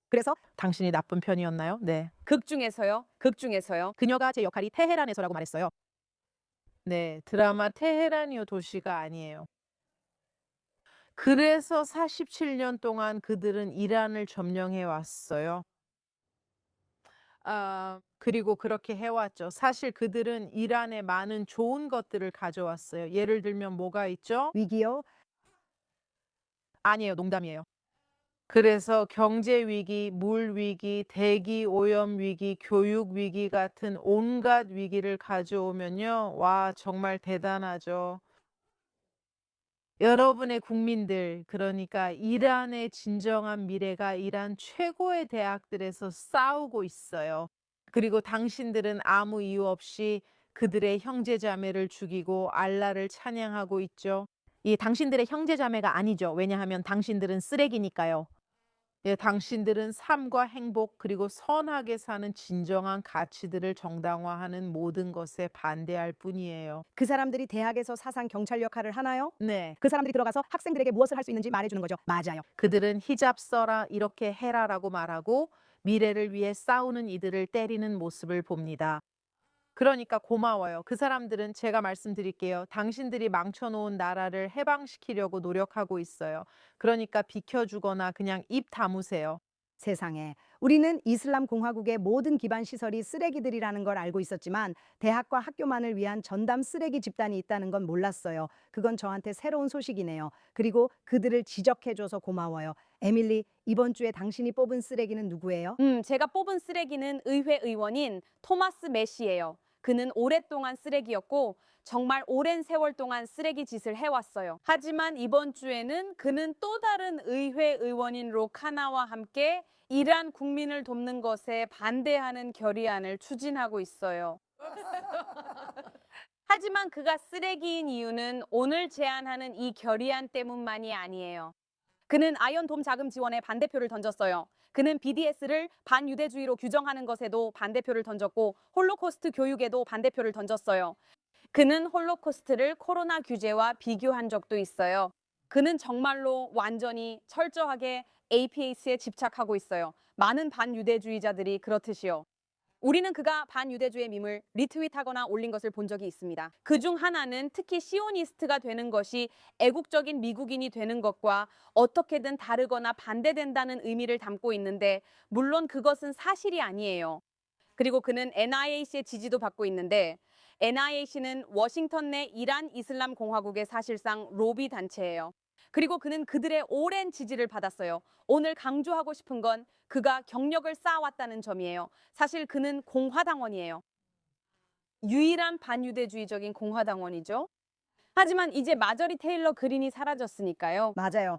그래서 당신이 나쁜 편이었나요? 네. 극 중에서요. 극 중에서요. 그녀가 제 역할이 테헤란에서라고 말했어요. 네, 드라마 테헤란이요 도시가 아니에요. 그래서 47년 동안 그들은 이란을 점령해 왔어요. 그리고 그렇게 해왔죠. 사실 그들은 이란에 많은 좋은 것들을 가져왔어요. 예를 들면 뭐가 있죠? 위기요. 아니에요, 농담이에요. 그래서 경제 위기, 물 위기, 대기 오염 위기, 교육 위기 같은 온갖 위기를 가져오면요. 와, 정말 대단하죠. 여러분의 국민들, 그러니까 이란의 진정한 미래가 이란 최고의 대학들에서 싸우고 있어요. 그리고 당신들은 아무 이유 없이 그들의 형제자매를 죽이고 알라를 찬양하고 있죠. 이 당신들의 형제자매가 아니죠. 왜냐하면 당신들은 쓰레기니까요. 예, 당신들은 삶과 행복 그리고 선하게 사는 진정한 가치들을 정당화하는 모든 것에 반대할 뿐이에요. 그 사람들이 대학에서 사상 경찰 역할을 하나요? 네. 그 사람들이 들어가서 학생들에게 무엇을 할 수 있는지 말해주는 거죠. 맞아요. 그들은 히잡 써라 이렇게 해라라고 말하고 미래를 위해 싸우는 이들을 때리는 모습을 봅니다. 그러니까 고마워요. 그 사람들은 제가 말씀드릴게요. 당신들이 망쳐놓은 나라를 해방시키려고 노력하고 있어요. 그러니까 비켜주거나 그냥 입 다무세요. 세상에, 우리는 이슬람 공화국의 모든 기반 시설이 쓰레기들이라는 걸 알고 있었지만 대학과 학교만을 위한 전담 쓰레기 집단이 있다는 건 몰랐어요. 그건 저한테 새로운 소식이네요. 그리고 그들을 지적해줘서 고마워요. 에밀리, 이번 주에 당신이 뽑은 쓰레기는 누구예요? 제가 뽑은 쓰레기는 의회 의원인 토마스 메시예요. 그는 오랫동안 쓰레기였고 정말 오랜 세월 동안 쓰레기 짓을 해왔어요. 하지만 이번 주에는 그는 또 다른 의회 의원인 로카나와 함께 이란 국민을 돕는 것에 반대하는 결의안을 추진하고 있어요. 하지만 그가 쓰레기인 이유는 오늘 제안하는 이 결의안 때문만이 아니에요. 그는 아이언돔 자금 지원에 반대표를 던졌어요. 그는 BDS를 반유대주의로 규정하는 것에도 반대표를 던졌고 홀로코스트 교육에도 반대표를 던졌어요. 그는 홀로코스트를 코로나 규제와 비교한 적도 있어요. 그는 정말로 완전히 철저하게 APAC에 집착하고 있어요. 많은 반유대주의자들이 그렇듯이요. 우리는 그가 반유대주의 밈을 리트윗하거나 올린 것을 본 적이 있습니다. 그중 하나는 특히 시오니스트가 되는 것이 애국적인 미국인이 되는 것과 어떻게든 다르거나 반대된다는 의미를 담고 있는데 물론 그것은 사실이 아니에요. 그리고 그는 NIAC의 지지도 받고 있는데 NIAC는 워싱턴 내 이란 이슬람 공화국의 사실상 로비 단체예요. 그리고 그는 그들의 오랜 지지를 받았어요. 오늘 강조하고 싶은 건 그가 경력을 쌓아왔다는 점이에요. 사실 그는 공화당원이에요. 유일한 반유대주의적인 공화당원이죠. 하지만 이제 마저리 테일러 그린이 사라졌으니까요. 맞아요.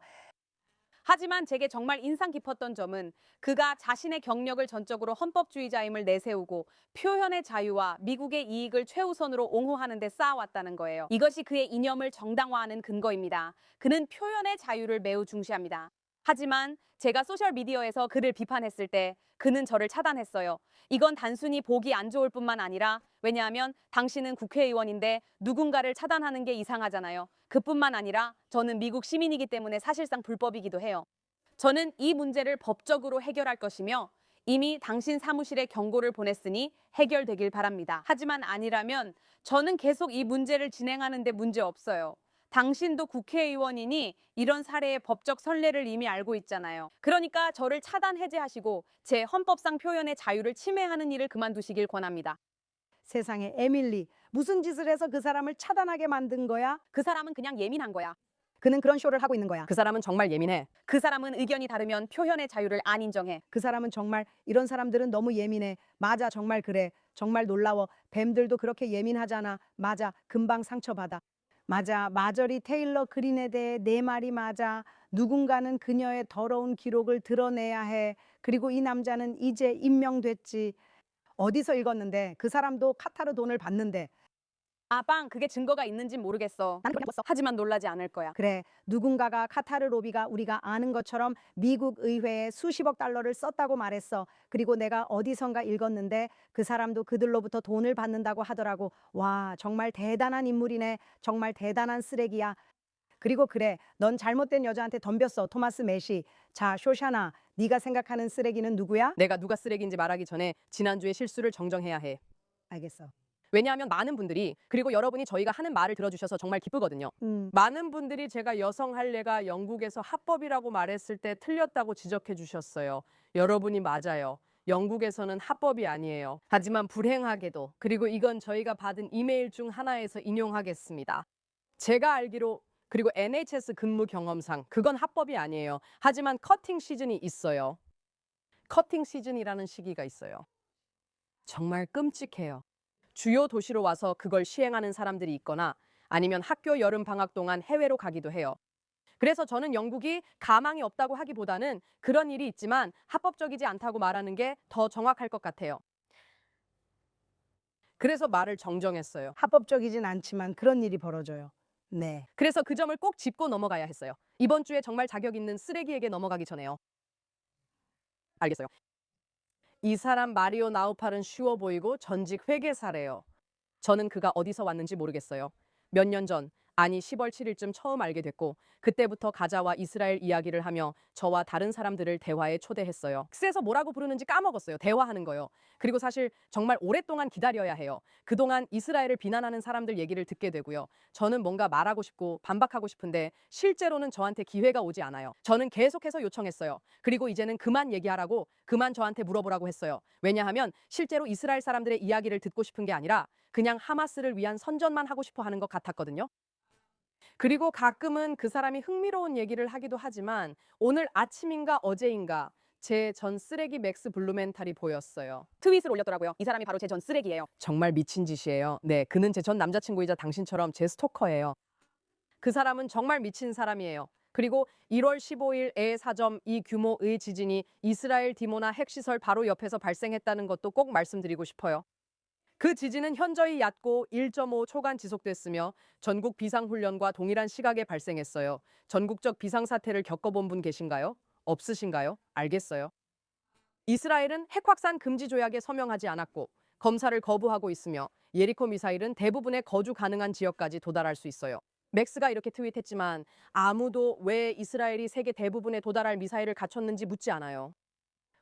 하지만 제게 정말 인상 깊었던 점은 그가 자신의 경력을 전적으로 헌법주의자임을 내세우고 표현의 자유와 미국의 이익을 최우선으로 옹호하는 데 쌓아왔다는 거예요. 이것이 그의 이념을 정당화하는 근거입니다. 그는 표현의 자유를 매우 중시합니다. 하지만 제가 소셜미디어에서 그를 비판했을 때 그는 저를 차단했어요. 이건 단순히 보기 안 좋을 뿐만 아니라 왜냐하면 당신은 국회의원인데 누군가를 차단하는 게 이상하잖아요. 그뿐만 아니라 저는 미국 시민이기 때문에 사실상 불법이기도 해요. 저는 이 문제를 법적으로 해결할 것이며 이미 당신 사무실에 경고를 보냈으니 해결되길 바랍니다. 하지만 아니라면 저는 계속 이 문제를 진행하는 데 문제 없어요. 당신도 국회의원이니 이런 사례의 법적 선례를 이미 알고 있잖아요. 그러니까 저를 차단 해제하시고 제 헌법상 표현의 자유를 침해하는 일을 그만두시길 권합니다. 세상에, 에밀리, 무슨 짓을 해서 그 사람을 차단하게 만든 거야? 그 사람은 그냥 예민한 거야. 그는 그런 쇼를 하고 있는 거야. 그 사람은 정말 예민해. 그 사람은 의견이 다르면 표현의 자유를 안 인정해. 그 사람은 정말, 이런 사람들은 너무 예민해. 맞아, 정말 그래. 정말 놀라워. 뱀들도 그렇게 예민하잖아. 맞아, 금방 상처받아. 맞아, 마저리 테일러 그린에 대해 내 말이 맞아. 누군가는 그녀의 더러운 기록을 드러내야 해. 그리고 이 남자는 이제 임명됐지. 어디서 읽었는데 그 사람도 카타르 돈을 받는데. 빵, 그게 증거가 있는진 모르겠어. 난 그냥 봤어. 하지만 놀라지 않을 거야. 그래, 누군가가 카타르 로비가 우리가 아는 것처럼 미국 의회에 수십억 달러를 썼다고 말했어. 그리고 내가 어디선가 읽었는데 그 사람도 그들로부터 돈을 받는다고 하더라고. 와, 정말 대단한 인물이네. 정말 대단한 쓰레기야. 그리고 그래, 넌 잘못된 여자한테 덤볐어, 토마스 메시. 자, 쇼샤나, 네가 생각하는 쓰레기는 누구야? 내가 누가 쓰레기인지 말하기 전에 지난주의 실수를 정정해야 해. 알겠어. 왜냐하면 많은 분들이 그리고 여러분이 저희가 하는 말을 들어주셔서 정말 기쁘거든요. 많은 분들이 제가 여성 할례가 영국에서 합법이라고 말했을 때 틀렸다고 지적해 주셨어요. 여러분이 맞아요. 영국에서는 합법이 아니에요. 하지만 불행하게도 그리고 이건 저희가 받은 이메일 중 하나에서 인용하겠습니다. 제가 알기로 그리고 NHS 근무 경험상 그건 합법이 아니에요. 하지만 커팅 시즌이 있어요. 커팅 시즌이라는 시기가 있어요. 정말 끔찍해요. 주요 도시로 와서 그걸 시행하는 사람들이 있거나 아니면 학교 여름 방학 동안 해외로 가기도 해요. 그래서 저는 영국이 가망이 없다고 하기보다는 그런 일이 있지만 합법적이지 않다고 말하는 게 더 정확할 것 같아요. 그래서 말을 정정했어요. 합법적이진 않지만 그런 일이 벌어져요. 네. 그래서 그 점을 꼭 짚고 넘어가야 했어요. 이번 주에 정말 자격 있는 쓰레기에게 넘어가기 전에요. 알겠어요. 이 사람 마리오 나우팔은 쉬워 보이고 전직 회계사래요. 저는 그가 어디서 왔는지 모르겠어요. 몇 년 전 아니 10월 7일쯤 처음 알게 됐고 그때부터 가자와 이스라엘 이야기를 하며 저와 다른 사람들을 대화에 초대했어요. X에서 뭐라고 부르는지 까먹었어요. 대화하는 거요. 그리고 사실 정말 오랫동안 기다려야 해요. 그동안 이스라엘을 비난하는 사람들 얘기를 듣게 되고요. 저는 뭔가 말하고 싶고 반박하고 싶은데 실제로는 저한테 기회가 오지 않아요. 저는 계속해서 요청했어요. 그리고 이제는 그만 얘기하라고, 그만 저한테 물어보라고 했어요. 왜냐하면 실제로 이스라엘 사람들의 이야기를 듣고 싶은 게 아니라 그냥 하마스를 위한 선전만 하고 싶어 하는 것 같았거든요. 그리고 가끔은 그 사람이 흥미로운 얘기를 하기도 하지만 오늘 아침인가 어제인가 제 전 쓰레기 맥스 블루멘탈이 보였어요. 트윗을 올렸더라고요. 이 사람이 바로 제 전 쓰레기예요. 정말 미친 짓이에요. 네, 그는 제 전 남자친구이자 당신처럼 제 스토커예요. 그 사람은 정말 미친 사람이에요. 그리고 1월 15일 에 4.2 규모의 지진이 이스라엘 디모나 핵시설 바로 옆에서 발생했다는 것도 꼭 말씀드리고 싶어요. 그 지진은 현저히 얕고 1.5 초간 지속됐으며 전국 비상훈련과 동일한 시각에 발생했어요. 전국적 비상사태를 겪어본 분 계신가요? 없으신가요? 알겠어요. 이스라엘은 핵 확산 금지 조약에 서명하지 않았고 검사를 거부하고 있으며 예리코 미사일은 대부분의 거주 가능한 지역까지 도달할 수 있어요. 맥스가 이렇게 트윗했지만 아무도 왜 이스라엘이 세계 대부분에 도달할 미사일을 갖췄는지 묻지 않아요.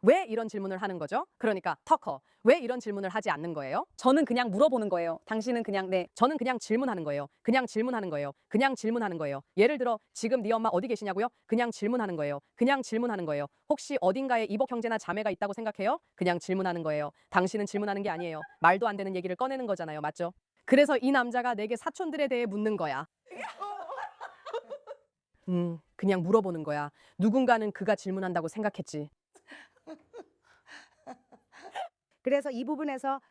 왜 이런 질문을 하는 거죠? 그러니까 터커, 왜 이런 질문을 하지 않는 거예요? 저는 그냥 물어보는 거예요. 당신은 그냥 네. 저는 그냥 질문하는 거예요. 그냥 질문하는 거예요. 그냥 질문하는 거예요. 예를 들어 지금 네 엄마 어디 계시냐고요? 그냥 질문하는 거예요. 그냥 질문하는 거예요. 혹시 어딘가에 이복 형제나 자매가 있다고 생각해요? 그냥 질문하는 거예요. 당신은 질문하는 게 아니에요. 말도 안 되는 얘기를 꺼내는 거잖아요. 맞죠? 그래서 이 남자가 내게 사촌들에 대해 묻는 거야. 그냥 물어보는 거야. 누군가는 그가 질문한다고 생각했지. 그래서 이 부분에서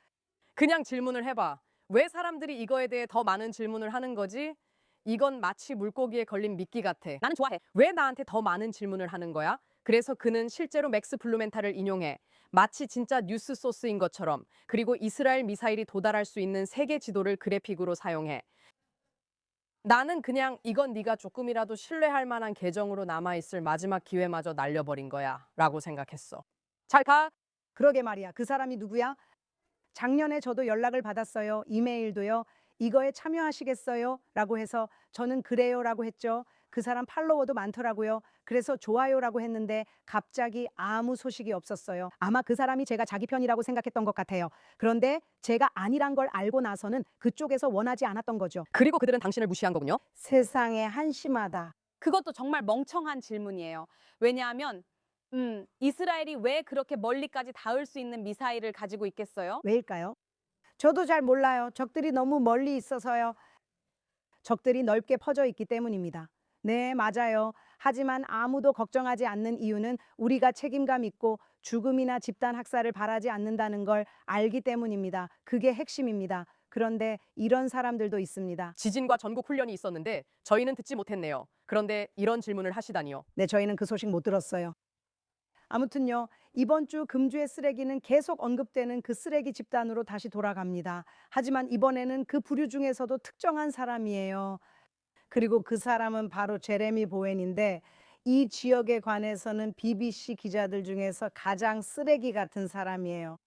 그냥 질문을 해봐. 왜 사람들이 이거에 대해 더 많은 질문을 하는 거지? 이건 마치 물고기에 걸린 미끼 같아. 나는 좋아해. 왜 나한테 더 많은 질문을 하는 거야? 그래서 그는 실제로 맥스 블루멘탈을 인용해. 마치 진짜 뉴스 소스인 것처럼. 그리고 이스라엘 미사일이 도달할 수 있는 세계 지도를 그래픽으로 사용해. 나는 그냥 이건 네가 조금이라도 신뢰할 만한 계정으로 남아있을 마지막 기회마저 날려버린 거야 라고 생각했어. 잘 가. 그러게 말이야. 그 사람이 누구야? 작년에 저도 연락을 받았어요. 이메일도요. 이거에 참여하시겠어요? 라고 해서 저는 그래요라고 했죠. 그 사람 팔로워도 많더라고요. 그래서 좋아요라고 했는데 갑자기 아무 소식이 없었어요. 아마 그 사람이 제가 자기 편이라고 생각했던 것 같아요. 그런데 제가 아니란 걸 알고 나서는 그쪽에서 원하지 않았던 거죠. 그리고 그들은 당신을 무시한 거군요. 세상에 한심하다. 그것도 정말 멍청한 질문이에요. 왜냐하면 이스라엘이 왜 그렇게 멀리까지 닿을 수 있는 미사일을 가지고 있겠어요? 왜일까요? 저도 잘 몰라요. 적들이 너무 멀리 있어서요. 적들이 넓게 퍼져 있기 때문입니다. 네, 맞아요. 하지만 아무도 걱정하지 않는 이유는 우리가 책임감 있고 죽음이나 집단 학살을 바라지 않는다는 걸 알기 때문입니다. 그게 핵심입니다. 그런데 이런 사람들도 있습니다. 지진과 전국 훈련이 있었는데 저희는 듣지 못했네요. 그런데 이런 질문을 하시다니요. 네, 저희는 그 소식 못 들었어요. 아무튼요, 이번 주 금주의 쓰레기는 계속 언급되는 그 쓰레기 집단으로 다시 돌아갑니다. 하지만 이번에는 그 부류 중에서도 특정한 사람이에요. 그리고 그 사람은 바로 제레미 보웬인데 이 지역에 관해서는 BBC 기자들 중에서 가장 쓰레기 같은 사람이에요.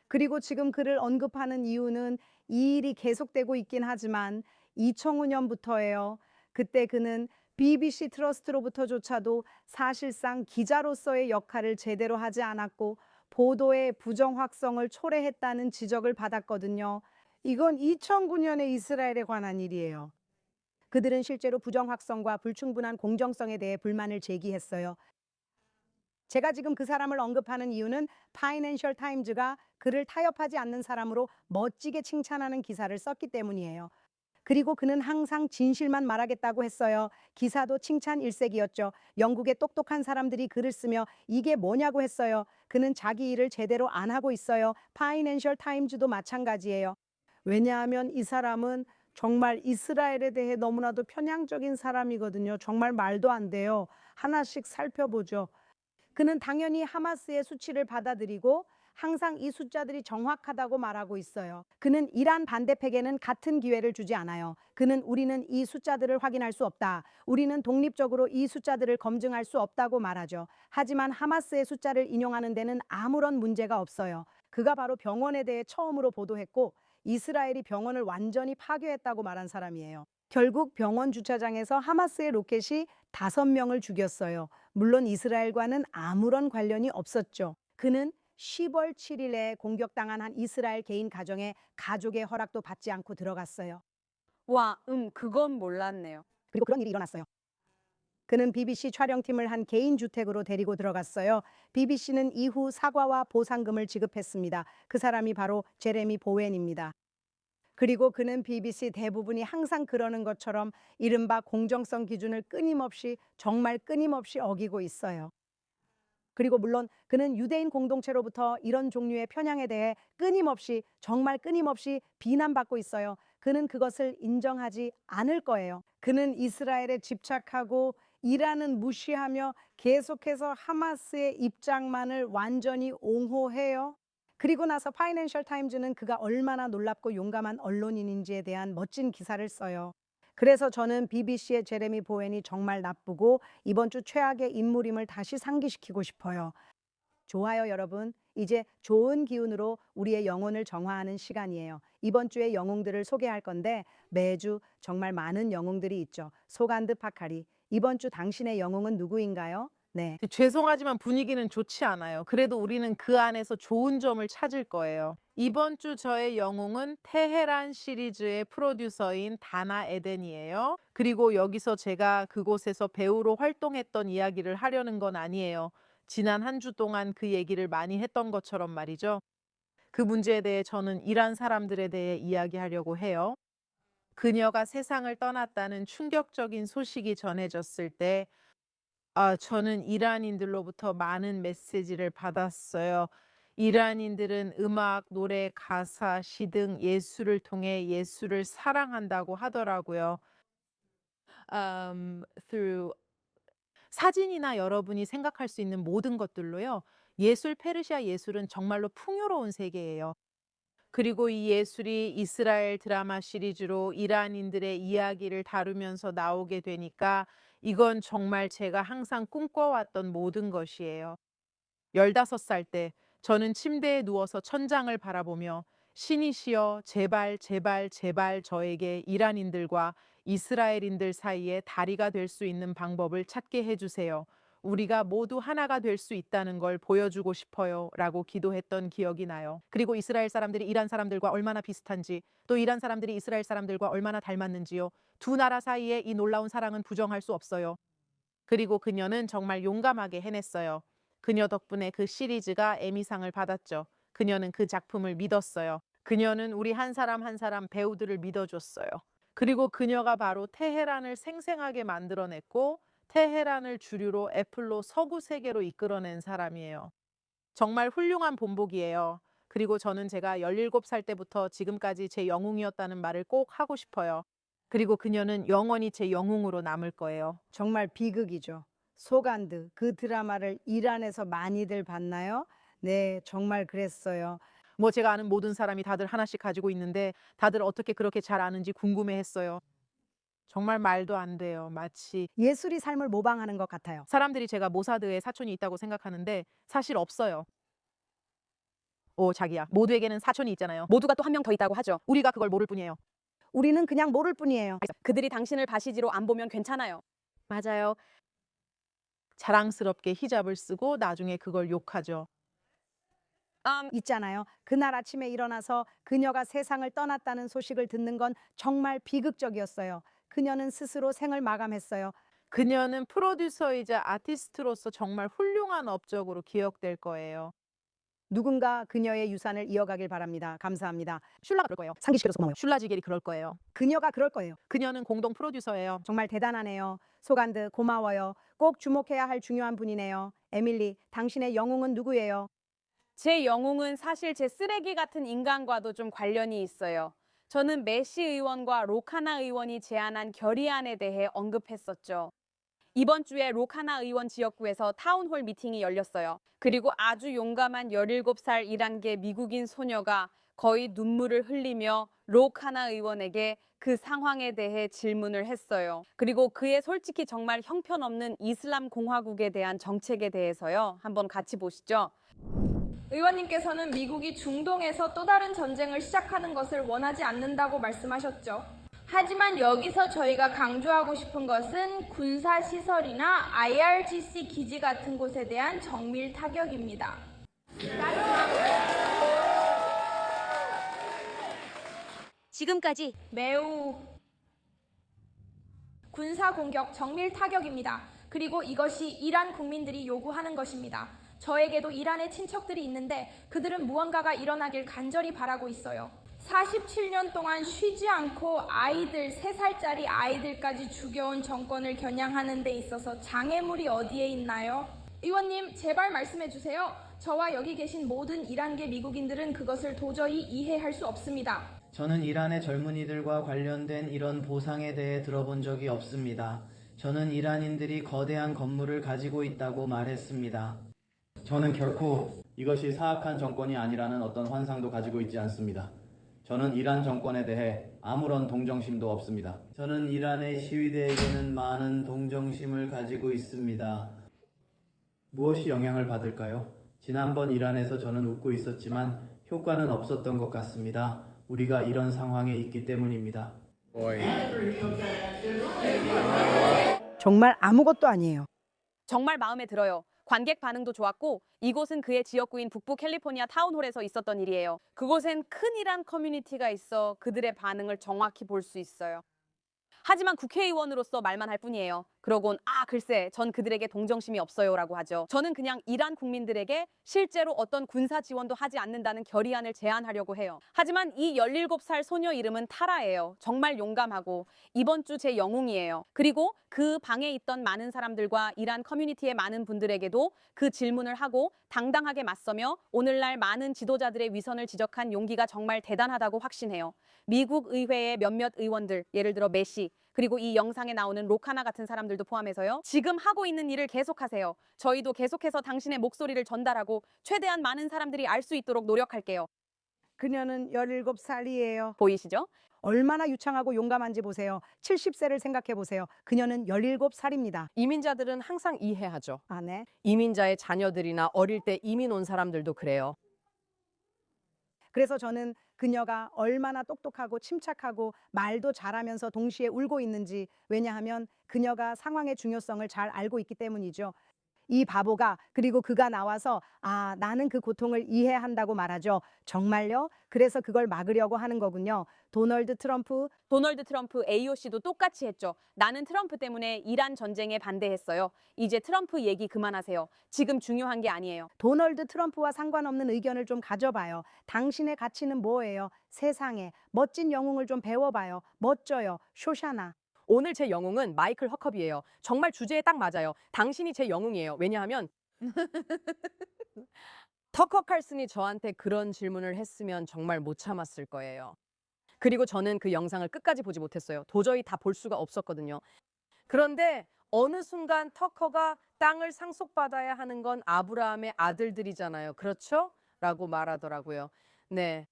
그리고 지금 그를 언급하는 이유는 이 일이 계속되고 있긴 하지만 2005년부터예요. 그때 그는 BBC 트러스트로부터조차도 사실상 기자로서의 역할을 제대로 하지 않았고 보도의 부정확성을 초래했다는 지적을 받았거든요. 이건 2009년에 이스라엘에 관한 일이에요. 그들은 실제로 부정확성과 불충분한 공정성에 대해 불만을 제기했어요. 제가 지금 그 사람을 언급하는 이유는 파이낸셜 타임즈가 그를 타협하지 않는 사람으로 멋지게 칭찬하는 기사를 썼기 때문이에요. 그리고 그는 항상 진실만 말하겠다고 했어요. 기사도 칭찬 일색이었죠. 영국의 똑똑한 사람들이 글을 쓰며 이게 뭐냐고 했어요. 그는 자기 일을 제대로 안 하고 있어요. 파이낸셜 타임즈도 마찬가지예요. 왜냐하면 이 사람은 정말 이스라엘에 대해 너무나도 편향적인 사람이거든요. 정말 말도 안 돼요. 하나씩 살펴보죠. 그는 당연히 하마스의 수치를 받아들이고 항상 이 숫자들이 정확하다고 말하고 있어요. 그는 이란 반대팩에는 같은 기회를 주지 않아요. 그는 우리는 이 숫자들을 확인할 수 없다. 우리는 독립적으로 이 숫자들을 검증할 수 없다고 말하죠. 하지만 하마스의 숫자를 인용하는 데는 아무런 문제가 없어요. 그가 바로 병원에 대해 처음으로 보도했고 이스라엘이 병원을 완전히 파괴했다고 말한 사람이에요. 결국 병원 주차장에서 하마스의 로켓이 5명을 죽였어요. 물론 이스라엘과는 아무런 관련이 없었죠. 그는 10월 7일에 공격당한 한 이스라엘 개인 가정에 가족의 허락도 받지 않고 들어갔어요. 와, 그건 몰랐네요. 그리고 그런 일이 일어났어요. 그는 BBC 촬영팀을 한 개인 주택으로 데리고 들어갔어요. BBC는 이후 사과와 보상금을 지급했습니다. 그 사람이 바로 제레미 보웬입니다. 그리고 그는 BBC 대부분이 항상 그러는 것처럼 이른바 공정성 기준을 정말 끊임없이 어기고 있어요. 그리고 물론 그는 유대인 공동체로부터 이런 종류의 편향에 대해 정말 끊임없이 비난받고 있어요. 그는 그것을 인정하지 않을 거예요. 그는 이스라엘에 집착하고 이란은 무시하며 계속해서 하마스의 입장만을 완전히 옹호해요. 그리고 나서 파이낸셜 타임즈는 그가 얼마나 놀랍고 용감한 언론인인지에 대한 멋진 기사를 써요. 그래서 저는 BBC의 제레미 보웬이 정말 나쁘고 이번 주 최악의 인물임을 다시 상기시키고 싶어요. 좋아요, 여러분. 이제 좋은 기운으로 우리의 영혼을 정화하는 시간이에요. 이번 주에 영웅들을 소개할 건데 매주 정말 많은 영웅들이 있죠. 소간드 파카리. 이번 주 당신의 영웅은 누구인가요? 네. 죄송하지만 분위기는 좋지 않아요. 그래도 우리는 그 안에서 좋은 점을 찾을 거예요. 이번 주 저의 영웅은 테헤란 시리즈의 프로듀서인 다나 에덴이에요. 그리고 여기서 제가 그곳에서 배우로 활동했던 이야기를 하려는 건 아니에요. 지난 한 주 동안 그 얘기를 많이 했던 것처럼 말이죠. 그 문제에 대해 저는 이란 사람들에 대해 이야기하려고 해요. 그녀가 세상을 떠났다는 충격적인 소식이 전해졌을 때 저는 이란인들로부터 많은 메시지를 받았어요. 이란인들은 음악, 노래, 가사, 시 등 예술을 통해 예술을 사랑한다고 하더라고요. 사진이나 여러분이 생각할 수 있는 모든 것들로요. 페르시아 예술은 정말로 풍요로운 세계예요. 그리고 이 예술이 이스라엘 드라마 시리즈로 이란인들의 이야기를 다루면서 나오게 되니까 이건 정말 제가 항상 꿈꿔왔던 모든 것이에요. 15살 때 저는 침대에 누워서 천장을 바라보며 신이시여 제발 제발 제발 저에게 이란인들과 이스라엘인들 사이에 다리가 될 수 있는 방법을 찾게 해주세요. 우리가 모두 하나가 될 수 있다는 걸 보여주고 싶어요 라고 기도했던 기억이 나요. 그리고 이스라엘 사람들이 이란 사람들과 얼마나 비슷한지, 또 이란 사람들이 이스라엘 사람들과 얼마나 닮았는지요. 두 나라 사이에 이 놀라운 사랑은 부정할 수 없어요. 그리고 그녀는 정말 용감하게 해냈어요. 그녀 덕분에 그 시리즈가 에미상을 받았죠. 그녀는 그 작품을 믿었어요. 그녀는 우리 한 사람 한 사람 배우들을 믿어줬어요. 그리고 그녀가 바로 테헤란을 생생하게 만들어냈고 테헤란을 주류로 애플로 서구 세계로 이끌어낸 사람이에요. 정말 훌륭한 본보기예요. 그리고 저는 제가 17살 때부터 지금까지 제 영웅이었다는 말을 꼭 하고 싶어요. 그리고 그녀는 영원히 제 영웅으로 남을 거예요. 정말 비극이죠. 소간드, 그 드라마를 이란에서 많이들 봤나요? 네, 정말 그랬어요. 제가 아는 모든 사람이 다들 하나씩 가지고 있는데 다들 어떻게 그렇게 잘 아는지 궁금해했어요. 정말 말도 안 돼요. 마치 예술이 삶을 모방하는 것 같아요. 사람들이 제가 모사드에 사촌이 있다고 생각하는데 사실 없어요. 자기야. 모두에게는 사촌이 있잖아요. 모두가 또 한 명 더 있다고 하죠. 우리가 그걸 모를 뿐이에요. 우리는 그냥 모를 뿐이에요. 그들이 당신을 바시지로 안 보면 괜찮아요. 맞아요. 자랑스럽게 히잡을 쓰고 나중에 그걸 욕하죠. 있잖아요. 그날 아침에 일어나서 그녀가 세상을 떠났다는 소식을 듣는 건 정말 비극적이었어요. 그녀는 스스로 생을 마감했어요. 그녀는 프로듀서이자 아티스트로서 정말 훌륭한 업적으로 기억될 거예요. 누군가 그녀의 유산을 이어가길 바랍니다. 감사합니다. 슐라가 그럴 거예요. 상기시켜줘서 고마워요. 슐라지겔이 그럴 거예요. 그녀가 그럴 거예요. 그녀는 공동 프로듀서예요. 정말 대단하네요. 소간드 고마워요. 꼭 주목해야 할 중요한 분이네요. 에밀리, 당신의 영웅은 누구예요? 제 영웅은 사실 제 쓰레기 같은 인간과도 좀 관련이 있어요. 저는 메시 의원과 로카나 의원이 제안한 결의안에 대해 언급했었죠. 이번 주에 로카나 의원 지역구에서 타운홀 미팅이 열렸어요. 그리고 아주 용감한 17살 이란계 미국인 소녀가 거의 눈물을 흘리며 로카나 의원에게 그 상황에 대해 질문을 했어요. 그리고 그의 솔직히 정말 형편없는 이슬람 공화국에 대한 정책에 대해서요. 한번 같이 보시죠. 의원님께서는 미국이 중동에서 또 다른 전쟁을 시작하는 것을 원하지 않는다고 말씀하셨죠. 하지만 여기서 저희가 강조하고 싶은 것은 군사시설이나 IRGC 기지 같은 곳에 대한 정밀 타격입니다. 지금까지 매우 군사 공격 정밀 타격입니다. 그리고 이것이 이란 국민들이 요구하는 것입니다. 저에게도 이란의 친척들이 있는데 그들은 무언가가 일어나길 간절히 바라고 있어요. 47년 동안 쉬지 않고 아이들, 3살짜리 아이들까지 죽여온 정권을 겨냥하는 데 있어서 장애물이 어디에 있나요? 의원님, 제발 말씀해 주세요. 저와 여기 계신 모든 이란계 미국인들은 그것을 도저히 이해할 수 없습니다. 저는 이란의 젊은이들과 관련된 이런 보상에 대해 들어본 적이 없습니다. 저는 이란인들이 거대한 건물을 가지고 있다고 말했습니다. 저는 결코 이것이 사악한 정권이 아니라는 어떤 환상도 가지고 있지 않습니다. 저는 이란 정권에 대해 아무런 동정심도 없습니다. 저는 이란의 시위대에게는 많은 동정심을 가지고 있습니다. 무엇이 영향을 받을까요? 지난번 이란에서 저는 웃고 있었지만 효과는 없었던 것 같습니다. 우리가 이런 상황에 있기 때문입니다. 정말 아무것도 아니에요. 정말 마음에 들어요. 관객 반응도 좋았고 이곳은 그의 지역구인 북부 캘리포니아 타운홀에서 있었던 일이에요. 그곳엔 큰 이란 커뮤니티가 있어 그들의 반응을 정확히 볼 수 있어요. 하지만 국회의원으로서 말만 할 뿐이에요. 그러곤 글쎄 전 그들에게 동정심이 없어요 라고 하죠. 저는 그냥 이란 국민들에게 실제로 어떤 군사 지원도 하지 않는다는 결의안을 제안하려고 해요. 하지만 이 17살 소녀 이름은 타라예요. 정말 용감하고 이번 주 제 영웅이에요. 그리고 그 방에 있던 많은 사람들과 이란 커뮤니티의 많은 분들에게도 그 질문을 하고 당당하게 맞서며 오늘날 많은 지도자들의 위선을 지적한 용기가 정말 대단하다고 확신해요. 미국 의회의 몇몇 의원들, 예를 들어 메시, 그리고 이 영상에 나오는 로카나 같은 사람들도 포함해서요. 지금 하고 있는 일을 계속하세요. 저희도 계속해서 당신의 목소리를 전달하고 최대한 많은 사람들이 알 수 있도록 노력할게요. 그녀는 17살이에요. 보이시죠? 얼마나 유창하고 용감한지 보세요. 70세를 생각해 보세요. 그녀는 17살입니다. 이민자들은 항상 이해하죠. 네. 이민자의 자녀들이나 어릴 때 이민 온 사람들도 그래요. 그래서 저는 그녀가 얼마나 똑똑하고 침착하고 말도 잘하면서 동시에 울고 있는지, 왜냐하면 그녀가 상황의 중요성을 잘 알고 있기 때문이죠. 이 바보가, 그리고 그가 나와서 나는 그 고통을 이해한다고 말하죠. 정말요? 그래서 그걸 막으려고 하는 거군요. 도널드 트럼프 AOC도 똑같이 했죠. 나는 트럼프 때문에 이란 전쟁에 반대했어요. 이제 트럼프 얘기 그만하세요. 지금 중요한 게 아니에요. 도널드 트럼프와 상관없는 의견을 좀 가져봐요. 당신의 가치는 뭐예요? 세상에 멋진 영웅을 좀 배워봐요. 멋져요. 쇼샤나. 오늘 제 영웅은 마이클 허컵이에요. 정말 주제에 딱 맞아요. 당신이 제 영웅이에요. 왜냐하면 터커 칼슨이 저한테 그런 질문을 했으면 정말 못 참았을 거예요. 그리고 저는 그 영상을 끝까지 보지 못했어요. 도저히 다 볼 수가 없었거든요. 그런데 어느 순간 터커가 땅을 상속받아야 하는 건 아브라함의 아들들이잖아요. 그렇죠? 라고 말하더라고요. 네.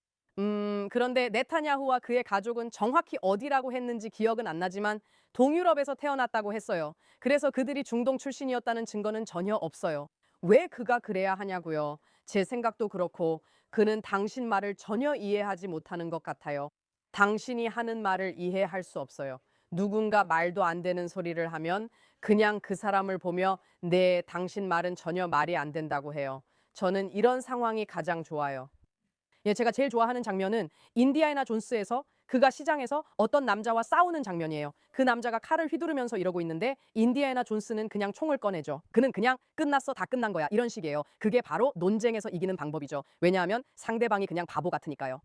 그런데 네타냐후와 그의 가족은 정확히 어디라고 했는지 기억은 안 나지만 동유럽에서 태어났다고 했어요. 그래서 그들이 중동 출신이었다는 증거는 전혀 없어요. 왜 그가 그래야 하냐고요. 제 생각도 그렇고 그는 당신 말을 전혀 이해하지 못하는 것 같아요. 당신이 하는 말을 이해할 수 없어요. 누군가 말도 안 되는 소리를 하면 그냥 그 사람을 보며 네, 당신 말은 전혀 말이 안 된다고 해요. 저는 이런 상황이 가장 좋아요. 제가 제일 좋아하는 장면은 인디애나 존스에서 그가 시장에서 어떤 남자와 싸우는 장면이에요. 그 남자가 칼을 휘두르면서 이러고 있는데 인디애나 존스는 그냥 총을 꺼내죠. 그는 그냥 끝났어, 다 끝난 거야, 이런 식이에요. 그게 바로 논쟁에서 이기는 방법이죠. 왜냐하면 상대방이 그냥 바보 같으니까요.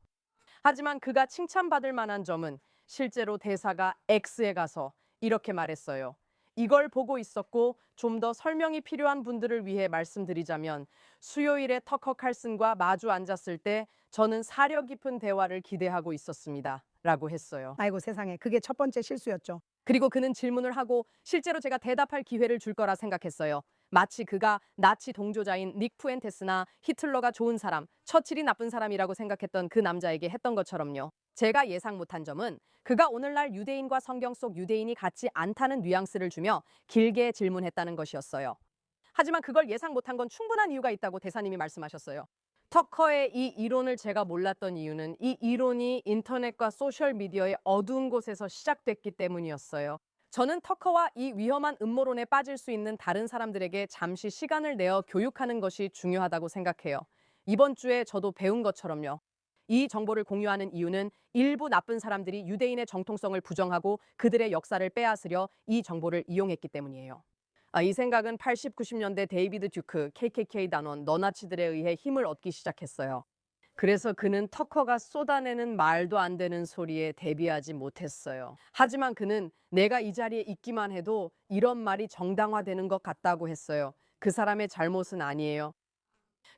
하지만 그가 칭찬받을 만한 점은 실제로 대사가 X에 가서 이렇게 말했어요. 이걸 보고 있었고 좀 더 설명이 필요한 분들을 위해 말씀드리자면 수요일에 터커 칼슨과 마주 앉았을 때 저는 사려 깊은 대화를 기대하고 있었습니다. 라고 했어요. 아이고 세상에, 그게 첫 번째 실수였죠. 그리고 그는 질문을 하고 실제로 제가 대답할 기회를 줄 거라 생각했어요. 마치 그가 나치 동조자인 닉 푸엔테스나 히틀러가 좋은 사람, 처칠이 나쁜 사람이라고 생각했던 그 남자에게 했던 것처럼요. 제가 예상 못한 점은 그가 오늘날 유대인과 성경 속 유대인이 같지 않다는 뉘앙스를 주며 길게 질문했다는 것이었어요. 하지만 그걸 예상 못한 건 충분한 이유가 있다고 대사님이 말씀하셨어요. 터커의 이 이론을 제가 몰랐던 이유는 이 이론이 인터넷과 소셜미디어의 어두운 곳에서 시작됐기 때문이었어요. 저는 터커와 이 위험한 음모론에 빠질 수 있는 다른 사람들에게 잠시 시간을 내어 교육하는 것이 중요하다고 생각해요. 이번 주에 저도 배운 것처럼요. 이 정보를 공유하는 이유는 일부 나쁜 사람들이 유대인의 정통성을 부정하고 그들의 역사를 빼앗으려 이 정보를 이용했기 때문이에요. 이 생각은 80, 90년대 데이비드 듀크, KKK 단원, 너나치들에 의해 힘을 얻기 시작했어요. 그래서 그는 터커가 쏟아내는 말도 안 되는 소리에 대비하지 못했어요. 하지만 그는 내가 이 자리에 있기만 해도 이런 말이 정당화되는 것 같다고 했어요. 그 사람의 잘못은 아니에요.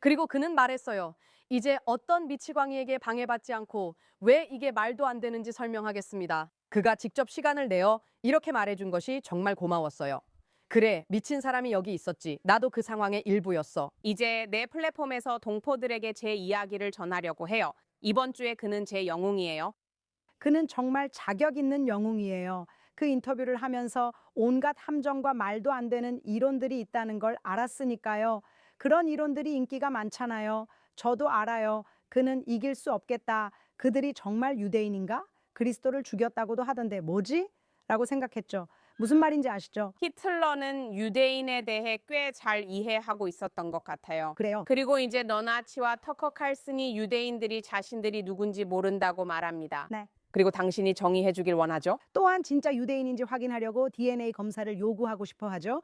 그리고 그는 말했어요. 이제 어떤 미치광이에게 방해받지 않고 왜 이게 말도 안 되는지 설명하겠습니다. 그가 직접 시간을 내어 이렇게 말해준 것이 정말 고마웠어요. 그래, 미친 사람이 여기 있었지. 나도 그 상황의 일부였어. 이제 내 플랫폼에서 동포들에게 제 이야기를 전하려고 해요. 이번 주에 그는 제 영웅이에요. 그는 정말 자격 있는 영웅이에요. 그 인터뷰를 하면서 온갖 함정과 말도 안 되는 이론들이 있다는 걸 알았으니까요. 그런 이론들이 인기가 많잖아요. 저도 알아요. 그는 이길 수 없겠다. 그들이 정말 유대인인가? 그리스도를 죽였다고도 하던데 뭐지? 라고 생각했죠. 무슨 말인지 아시죠? 히틀러는 유대인에 대해 꽤 잘 이해하고 있었던 것 같아요. 그래요. 그리고 이제 너나치와 터커 칼슨이 유대인들이 자신들이 누군지 모른다고 말합니다. 네. 그리고 당신이 정의해 주길 원하죠? 또한 진짜 유대인인지 확인하려고 DNA 검사를 요구하고 싶어 하죠.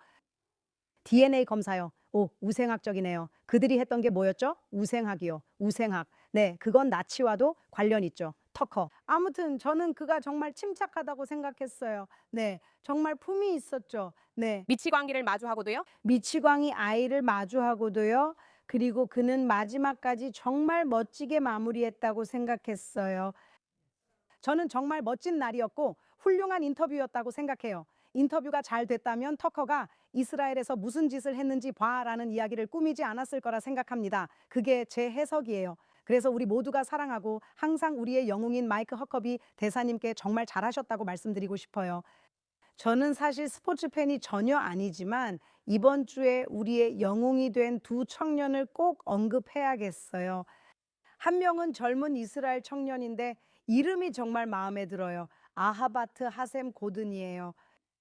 DNA 검사요. 오, 우생학적이네요. 그들이 했던 게 뭐였죠? 우생학이요. 우생학. 네, 그건 나치와도 관련 있죠. 터커. 아무튼 저는 그가 정말 침착하다고 생각했어요. 네, 정말 품이 있었죠. 네, 미치광이를 마주하고도요? 미치광이 아이를 마주하고도요. 그리고 그는 마지막까지 정말 멋지게 마무리했다고 생각했어요. 저는 정말 멋진 날이었고 훌륭한 인터뷰였다고 생각해요. 인터뷰가 잘 됐다면 터커가 이스라엘에서 무슨 짓을 했는지 봐라는 이야기를 꾸미지 않았을 거라 생각합니다. 그게 제 해석이에요. 그래서 우리 모두가 사랑하고 항상 우리의 영웅인 마이크 허커비 대사님께 정말 잘하셨다고 말씀드리고 싶어요. 저는 사실 스포츠 팬이 전혀 아니지만 이번 주에 우리의 영웅이 된 두 청년을 꼭 언급해야겠어요. 한 명은 젊은 이스라엘 청년인데 이름이 정말 마음에 들어요. 아하바트 하셈 고든이에요.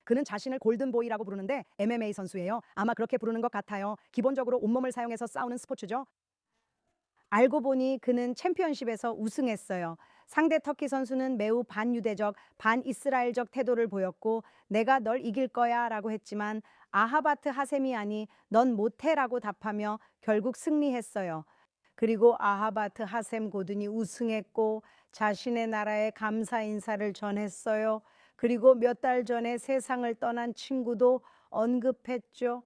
그는 자신을 골든보이라고 부르는데 MMA 선수예요. 아마 그렇게 부르는 것 같아요. 기본적으로 온몸을 사용해서 싸우는 스포츠죠. 알고 보니 그는 챔피언십에서 우승했어요. 상대 터키 선수는 매우 반유대적, 반이스라엘적 태도를 보였고 내가 널 이길 거야 라고 했지만 아하바트 하셈이 아니 넌 못해 라고 답하며 결국 승리했어요. 그리고 아하바트 하셈 고든이 우승했고 자신의 나라에 감사 인사를 전했어요. 그리고 몇 달 전에 세상을 떠난 친구도 언급했죠.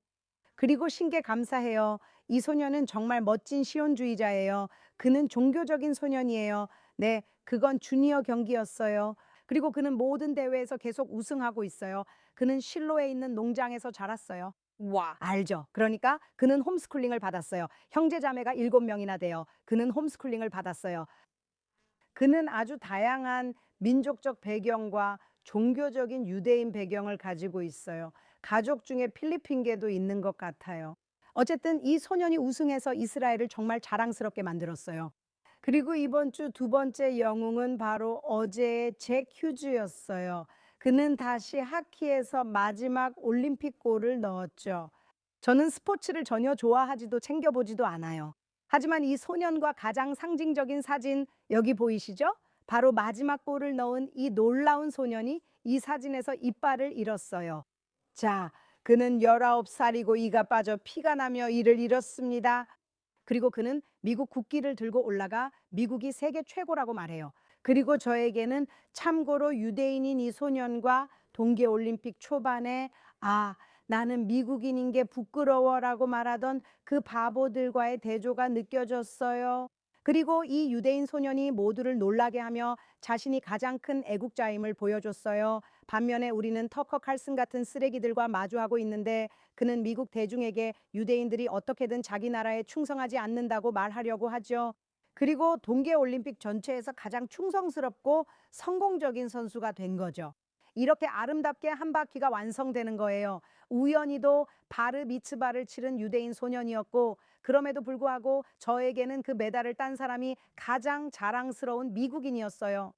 그리고 신께 감사해요. 이 소년은 정말 멋진 시온주의자예요. 그는 종교적인 소년이에요. 네, 그건 주니어 경기였어요. 그리고 그는 모든 대회에서 계속 우승하고 있어요. 그는 실로에 있는 농장에서 자랐어요. 와. 알죠? 그러니까 그는 홈스쿨링을 받았어요. 형제 자매가 7명이나 돼요. 그는 홈스쿨링을 받았어요. 그는 아주 다양한 민족적 배경과 종교적인 유대인 배경을 가지고 있어요. 가족 중에 필리핀계도 있는 것 같아요. 어쨌든 이 소년이 우승해서 이스라엘을 정말 자랑스럽게 만들었어요. 그리고 이번 주 두 번째 영웅은 바로 어제의 잭 휴즈였어요. 그는 다시 하키에서 마지막 올림픽 골을 넣었죠. 저는 스포츠를 전혀 좋아하지도 챙겨보지도 않아요. 하지만 이 소년과 가장 상징적인 사진 여기 보이시죠? 바로 마지막 골을 넣은 이 놀라운 소년이 이 사진에서 이빨을 잃었어요. 자, 그는 19살이고 이가 빠져 피가 나며 이를 잃었습니다. 그리고 그는 미국 국기를 들고 올라가 미국이 세계 최고라고 말해요. 그리고 저에게는 참고로 유대인인 이 소년과 동계올림픽 초반에 나는 미국인인 게 부끄러워라고 말하던 그 바보들과의 대조가 느껴졌어요. 그리고 이 유대인 소년이 모두를 놀라게 하며 자신이 가장 큰 애국자임을 보여줬어요. 반면에 우리는 터커 칼슨 같은 쓰레기들과 마주하고 있는데 그는 미국 대중에게 유대인들이 어떻게든 자기 나라에 충성하지 않는다고 말하려고 하죠. 그리고 동계올림픽 전체에서 가장 충성스럽고 성공적인 선수가 된 거죠. 이렇게 아름답게 한 바퀴가 완성되는 거예요. 우연히도 바르 미츠바를 치른 유대인 소년이었고 그럼에도 불구하고 저에게는 그 메달을 딴 사람이 가장 자랑스러운 미국인이었어요.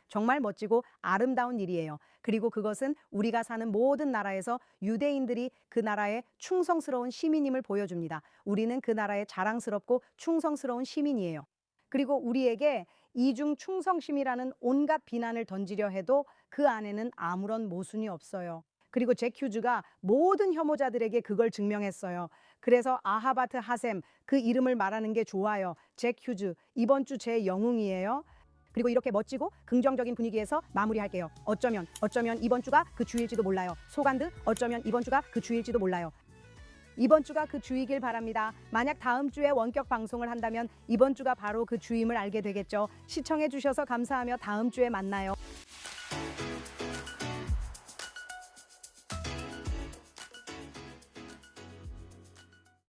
정말 멋지고 아름다운 일이에요. 그리고 그것은 우리가 사는 모든 나라에서 유대인들이 그 나라의 충성스러운 시민임을 보여줍니다. 우리는 그 나라의 자랑스럽고 충성스러운 시민이에요. 그리고 우리에게 이중 충성심이라는 온갖 비난을 던지려 해도 그 안에는 아무런 모순이 없어요. 그리고 잭 휴즈가 모든 혐오자들에게 그걸 증명했어요. 그래서 아하바트 하셈, 그 이름을 말하는 게 좋아요. 잭 휴즈, 이번 주 제 영웅이에요. 그리고 이렇게 멋지고 긍정적인 분위기에서 마무리할게요. 어쩌면 이번 주가 그 주일지도 몰라요. 소간드, 어쩌면 이번 주가 그 주일지도 몰라요. 이번 주가 그 주이길 바랍니다. 만약 다음 주에 원격 방송을 한다면 이번 주가 바로 그 주임을 알게 되겠죠. 시청해 주셔서 감사하며 다음 주에 만나요.